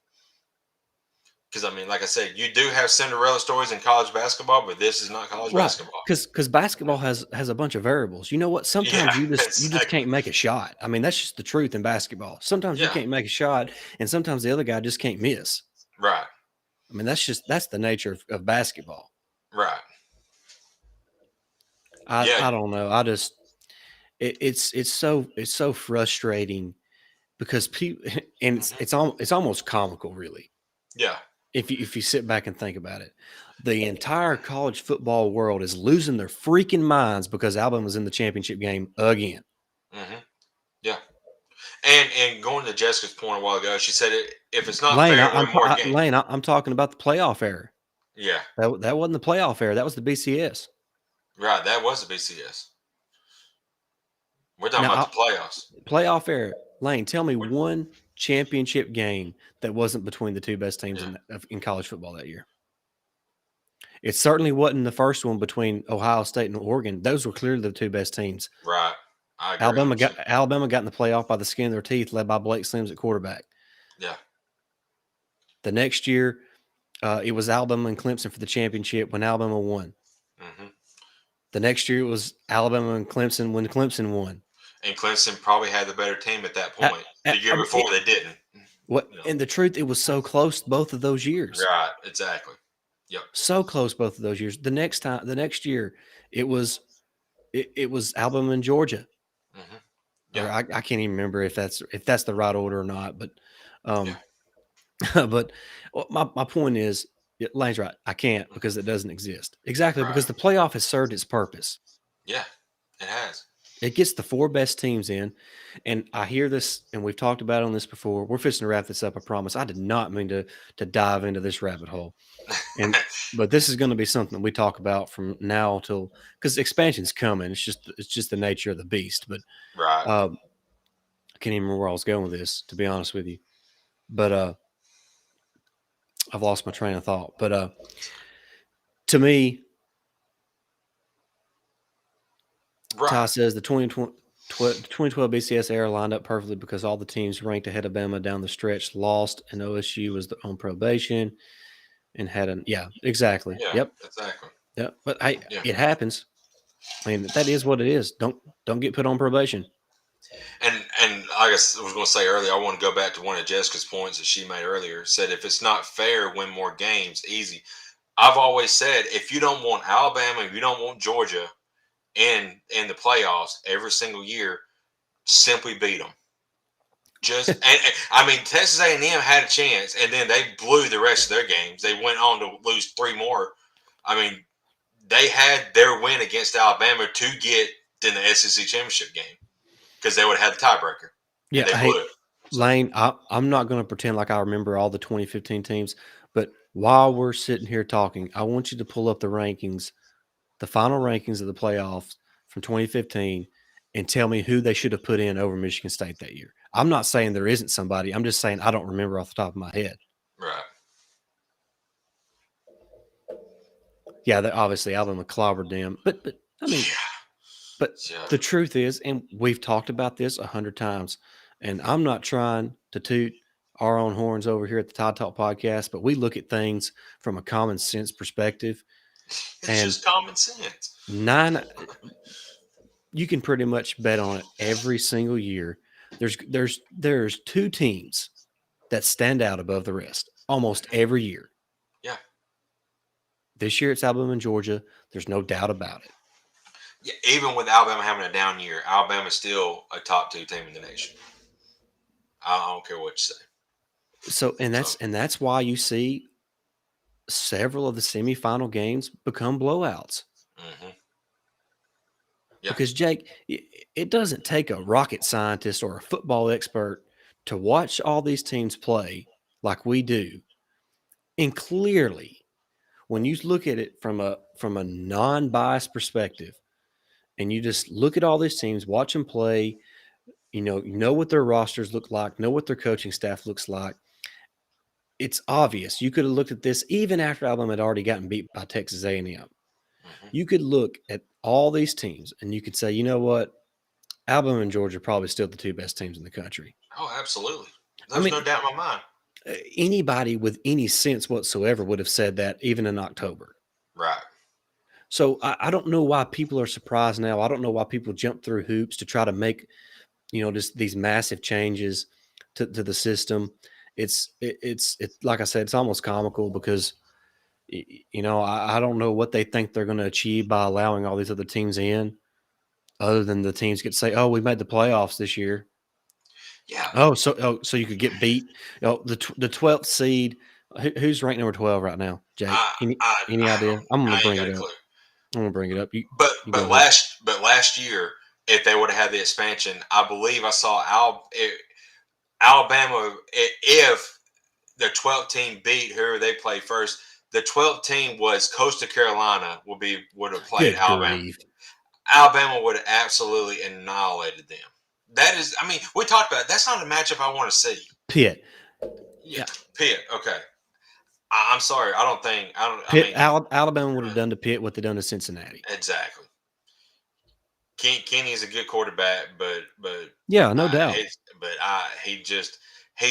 Because I mean, like I said, you do have Cinderella stories in college basketball, but this is not college Right, basketball. because basketball has a bunch of variables. You know what? Yeah, Sometimes you just exactly. can't make a shot. I mean, that's just the truth in basketball. Sometimes you Yeah, can't make a shot, and sometimes the other guy just can't miss. right, I mean, that's the nature of basketball. right. Yeah, I don't know. I just it's so frustrating because people and hmm, it's almost comical, really, yeah, if you sit back and think about it. The entire college football world is losing their freaking minds because Alabama's in the championship game again. hmm, yeah. And going to Jessica's point a while ago, she said if it's not Lane, fair, win more games. I'm talking about the playoff era. Yeah, That wasn't the playoff era. That was the BCS. right. That was the BCS. We're talking Now, about the playoffs. playoff era. Lane, tell me We're, one championship game that wasn't between the 2 best teams yeah, in college football that year. It certainly wasn't the first one between Ohio State and Oregon. Those were clearly the two best teams. Right. I agree with you. Alabama got in the playoff by the skin of their teeth, led by Blake Slims at quarterback. Yeah. The next year, it was Alabama and Clemson for the championship when Alabama won. Mm-hmm. The next year, it was Alabama and Clemson when Clemson won. And Clemson probably had the better team at that I, point. The year before, they didn't. You know. And the truth, it was so close both of those years. Right. Exactly. Yep. So close both of those years. The next year, it was Alabama and Georgia. Mm-hmm. Or Yeah. I can't even remember if that's the right order or not. But Yeah. but my point is, Lane's right. I can't because it doesn't exist. Exactly, Right. because the playoff has served its purpose. Yeah. It has. It gets the four best teams in. And I hear this, and we've talked about it on this before. We're fixing to wrap this up, I promise. I did not mean to dive into this rabbit hole. But this is going to be something that we talk about from now till, because expansion's coming. It's just the nature of the beast. But Right. I can't even remember where I was going with this, to be honest with you. But I've lost my train of thought. But to me, Ty Right. says the 2012 BCS era lined up perfectly because all the teams ranked ahead of Bama down the stretch lost, and OSU was on probation and had an exactly. Yeah. Yep. Exactly. Yep. But Yeah. it happens. I mean, that is what it is. Don't get put on probation. And like I was going to say earlier, I want to go back to one of Jessica's points that she made earlier. Said if it's not fair, win more games. Easy. I've always said if you don't want Alabama, if you don't want Georgia in the playoffs every single year, simply beat them. And I mean, Texas A&M had a chance, and then they blew the rest of their games. They went on to lose 3 more. I mean, they had their win against Alabama to get in the SEC championship game because they would have had the tiebreaker, and Yeah. they blew Hey, it. So, Lane, I'm not going to pretend like I remember all the 2015 teams, but while we're sitting here talking, I want you to pull up the rankings, the final rankings of the playoffs from 2015, and tell me who they should have put in over Michigan State that year. I'm not saying there isn't somebody. I'm just saying I don't remember off the top of my head. right. Yeah, obviously Alabama clobbered them, but I mean, but Yeah. the truth is, and we've talked about this 100 times, and I'm not trying to toot our own horns over here at the Todd Talk podcast, but we look at things from a common sense perspective, It's and just common sense. you can pretty much bet on it every single year. There's two teams that stand out above the rest almost every year. Yeah. This year it's Alabama and Georgia. There's no doubt about it. Yeah. Even with Alabama having a down year, Alabama's still a top 2 team in the nation. I don't care what you say. So that's why you see several of the semifinal games become blowouts. Mm-hmm. Yeah. Because Jake, it doesn't take a rocket scientist or a football expert to watch all these teams play like we do. And clearly, when you look at it from a non-biased perspective, and you just look at all these teams, watch them play, you know what their rosters look like, know what their coaching staff looks like. It's obvious. You could have looked at this even after Alabama had already gotten beat by Texas A&M. Mm-hmm. You could look at all these teams and you could say, you know what? Alabama and Georgia are probably still the two best teams in the country. Oh, absolutely. I There's mean, no doubt in my mind. Anybody with any sense whatsoever would have said that even in October. Right. So I don't know why people are surprised now. I don't know why people jump through hoops to try to make, just these massive changes to the system. It's like I said, it's almost comical because, I don't know what they think they're going to achieve by allowing all these other teams in, other than the teams get to say, "Oh, we made the playoffs this year." Yeah. So you could get beat. The 12th seed. Who's ranked number 12 right now, Jake? Any I idea? don't. I'm gonna I ain't bring got it a up. clue. I'm gonna bring it up. You go But ahead. last year, if they would have had the expansion, I believe I saw Alabama. If the 12th team beat whoever they played first, the 12th team was Coastal Carolina would have played Good Alabama. grief. Alabama would have absolutely annihilated them. That is, I mean, we talked about it. That's not a matchup I want to see. Pitt. Yeah, Pitt. Okay. I'm sorry. I don't think. I don't. I Pitt, mean, Alabama would have done to Pitt what they done to Cincinnati. exactly. Kenny is a good quarterback, but Yeah, no doubt. he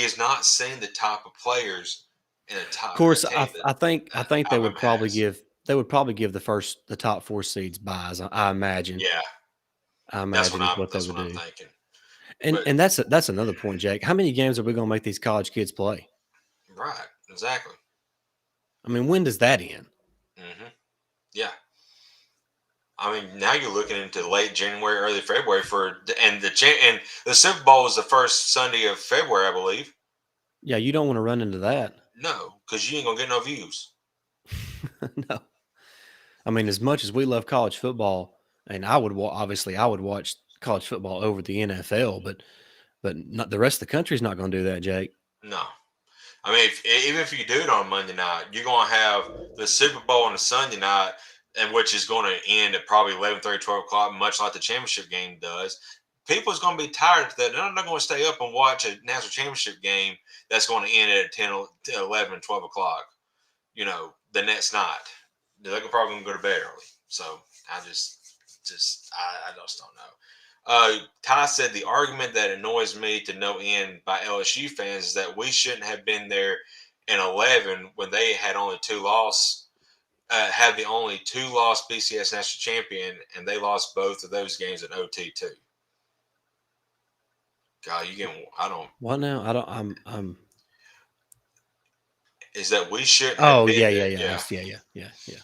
is not seeing the type of players in the Of top course, team that I think Alabama has. they would probably give the top 4 seeds buys. I imagine. Yeah, I imagine is what they that's would what I'm do. thinking. And But that's another point, Jake. How many games are we going to make these college kids play? right, exactly. I mean, when does that end? Hmm. Yeah. I mean, now you're looking into late January, early February and the Super Bowl is the first Sunday of February, I believe. Yeah, you don't want to run into that. No, because you ain't gonna get no views. No. I mean, as much as we love college football, and obviously I would watch college football over the NFL, but not, the rest of the country's not going to do that, Jake. No, I mean, even if you do it on Monday night, you're gonna have the Super Bowl on a Sunday night, and which is going to end at probably 11:30, 12 o'clock, much like the championship game does. People's going to be tired of that. They're not going to stay up and watch a national championship game that's going to end at 10, 11, 12 o'clock. The next night. They're probably going to go to bed early. So I I just don't know. Ty said the argument that annoys me to no end by LSU fans is that we shouldn't have been there in 11 when they had only had the only two-loss BCS national champion, and they lost both of those games in OT too. God, you getting? I don't. What now? I don't. I'm. Is that we shouldn't have Oh been yeah, there? yeah, yeah. Yeah.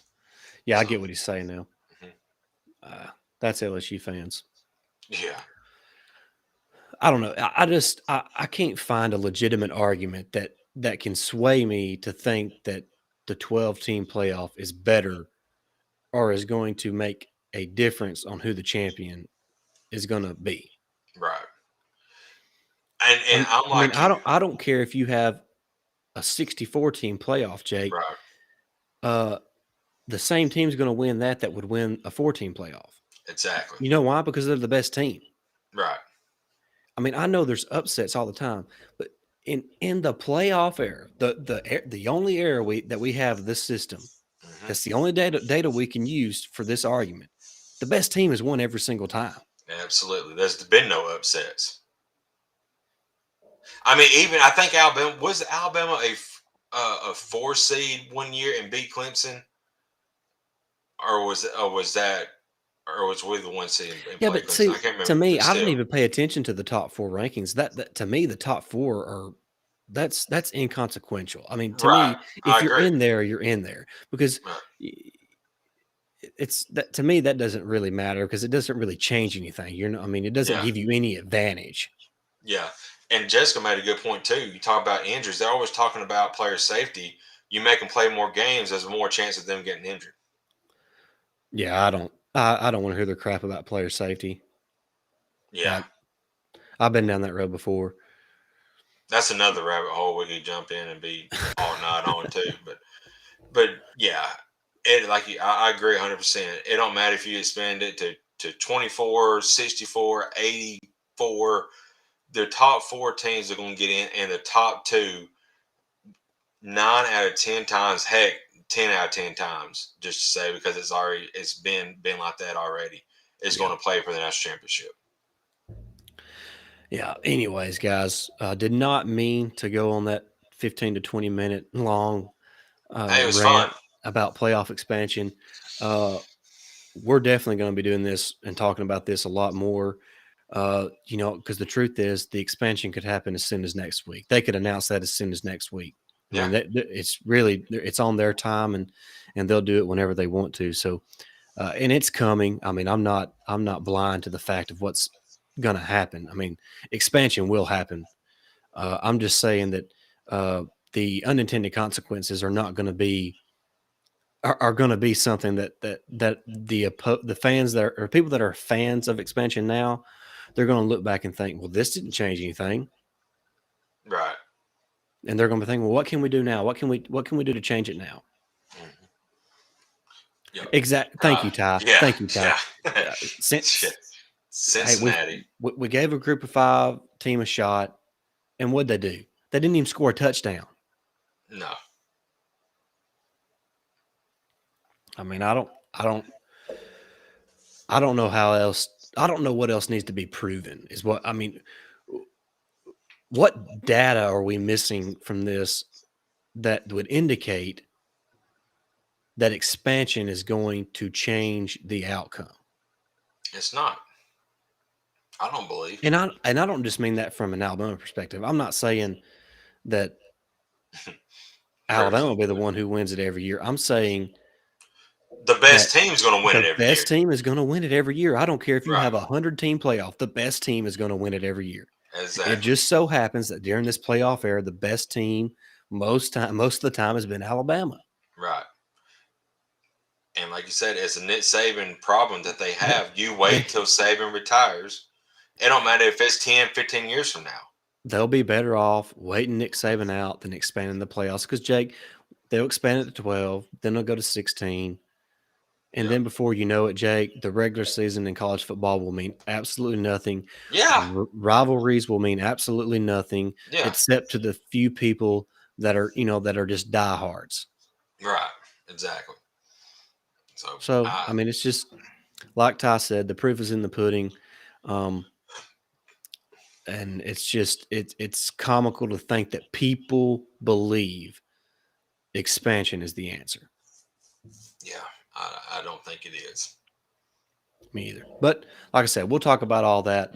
Yeah, I So, get what he's saying now. mhm. That's LSU fans. Yeah. I don't know. I can't find a legitimate argument that can sway me to think that the 12-team playoff is better or is going to make a difference on who the champion is going to be. Right. And I'm I mean, like you. I don't care if you have a 64-team playoff, Jake. Right. Uh, the same team's going to win that would win a 4-team playoff. Exactly. You know why? Because they're the best team. Right. I mean, I know there's upsets all the time, but in the playoff era, the only era that we have this system, Hmm. that's the only data we can use for this argument. The best team has won every single time. Absolutely. There's been no upsets. I mean, even I think Alabama a 4 seed one year and beat Clemson, or was we the 1 seed and Yeah, played but Clemson? see, I can't to remember, me, but I don't still, even pay attention to the top 4 rankings. That to me, the top 4 are that's inconsequential. I mean, to right. me, I if you're agree. in there, you're in there because Right. it's that to me that doesn't really matter because it doesn't really change anything. You're not, I mean, it doesn't Yeah. give you any advantage. Yeah. And Jessica made a good point too. You talk about injuries; they're always talking about player safety. You make them play more games, there's more chance of them getting injured. Yeah, I don't want to hear their crap about player safety. Yeah. I I've been down that road before. That's another rabbit hole we could jump in and be all night on too. But yeah, I agree 100%. It don't matter if you expand it to 24, 64, 84. The top 4 teams are going to get in, and the top two, 9 out of 10 times, heck, 10 out of 10 times, just to say, because it's been like that already. It's Yeah. going to play for the national championship. Yeah. Anyways, guys, did not mean to go on that 15 to 20-minute long Hey, it was fun. rant about playoff expansion. Uh, we're definitely going to be doing this and talking about this a lot more. Because the truth is, the expansion could happen as soon as next week. They could announce that as soon as next week. I Yeah. mean, it's really it's on their time, and they'll do it whenever they want to. So, and it's coming. I mean, I'm not blind to the fact of what's going to happen. I mean, expansion will happen. I'm just saying that the unintended consequences are not going to be are going to be something that the fans that are people that are fans of expansion now, they're going to look back and think, well, this didn't change anything, Right. and they're going to be thinking, well, what can we do now? What can we do to change it now? Mhm. Yep. Exact. Thank you, Ty. Yeah. Thank you, Ty. Yeah. Since Shit. hey, Cincinnati. we gave a group of 5 team a shot, and what'd they do? They didn't even score a touchdown. No. I mean, I don't know how else. I don't know what else needs to be proven. Is what I mean. What data are we missing from this that would indicate that expansion is going to change the outcome? It's not. I don't believe. And I don't just mean that from an Alabama perspective. I'm not saying that Kirby Alabama will Smart. be the one who wins it every year. I'm saying The that best team's going to win it the every year. best team is going to win it every year. I don't care if you Right. have 100-team playoff. The best team is going to win it every year. It Exactly. just so happens that during this playoff era, the best team most of the time has been Alabama. Right. And like you said, it's a Nick Saban problem that they They, have. You they wait till Saban retires. It don't matter if it's 10, 15 years from now. they'll be better off waiting Nick Saban out than expanding the playoffs because Jake, they'll expand it to 12, then they'll go to 16. And Yeah. then before you know it, Jake, the regular season in college football will mean absolutely nothing. Yeah. Rivalries will mean absolutely nothing, Yeah. except to the few people that are just diehards. Right. Exactly. So, So, I mean, it's just like Ty said, the proof is in the pudding. Um, and it's comical to think that people believe expansion is the answer. yeah, I don't think it is. Me either. But like I said, we'll talk about all that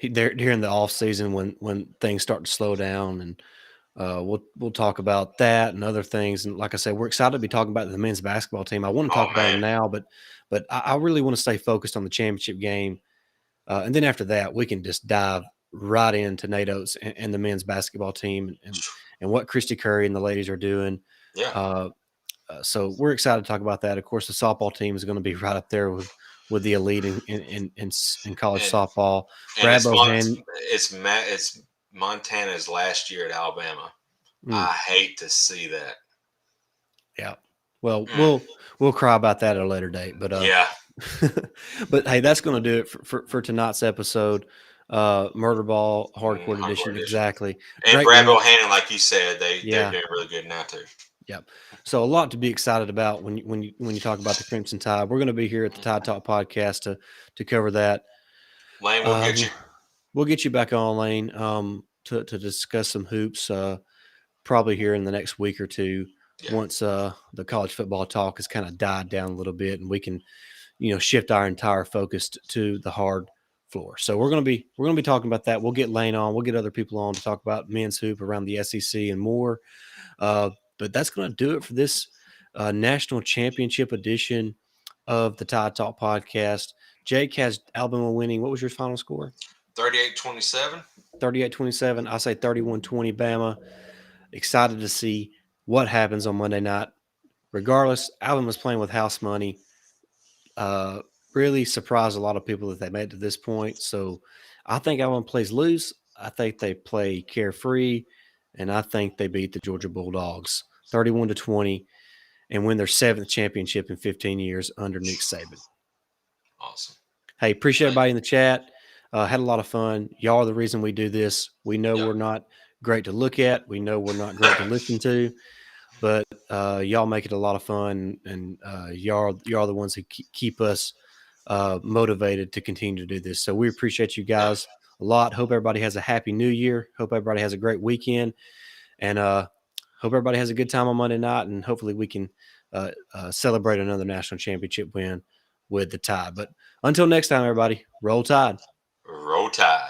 there during the off season when things start to slow down, and we'll talk about that and other things. And like I said, we're excited to be talking about the men's basketball team. I want to Oh, talk about man. them now, but I really want to stay focused on the championship game, and then after that, we can just dive right into Nate Oates and the men's basketball team and what Christy Curry and the ladies are doing. Yeah. Uh, so we're excited to talk about that. Of course, the softball team is going to be right up there with the elite in college And softball. and Brad Bohan, it's Montana's last year at Alabama. mm, I hate to see that. yeah. Well, Mm, we'll cry about that at a later date, yeah. but hey, that's going to do it for tonight's episode. Murder Ball Hardcore Hardcore Edition, edition. exactly. And Great Brad win. Bohannon, like you said, they're Yeah. doing really good now too. Yep. So a lot to be excited about when you talk about the Crimson Tide. We're going to be here at the Tide Talk podcast to cover that. Lane will get Uh, you. we'll get you back on, Lane, to discuss some hoops. Probably here in the next week or two, Yeah. once the college football talk has kind of died down a little bit, and we can shift our entire focus to the hard floor. So we're gonna be talking about that. We'll get Lane on. We'll get other people on to talk about men's hoop around the SEC and more. Uh, but that's going to do it for this national championship edition of the Tide Talk podcast. Jake has Alabama winning. What was your final score? 38-27. 38-27. I say 31-20 Bama. Excited to see what happens on Monday night. Regardless, Alabama's playing with house money. Uh, really surprised a lot of people that they made it to this point. So I think Alabama plays loose. I think they play carefree, and I think they beat the Georgia Bulldogs 31-20 and win their 7th championship in 15 years under Nick Saban. Awesome. Hey, appreciate Thank everybody in the chat. Had a lot of fun. Y'all are the reason we do this. We know you. we're not great to look at. We know we're not great to listen to, but y'all make it a lot of fun, and y'all are the ones who keep us motivated to continue to do this. So we appreciate you Yeah. guys a lot. Hope everybody has a happy new year. Hope everybody has a great weekend, and hope everybody has a good time on Monday night. And hopefully we can celebrate another national championship win with the Tide. But until next time, everybody, roll Tide. Roll Tide.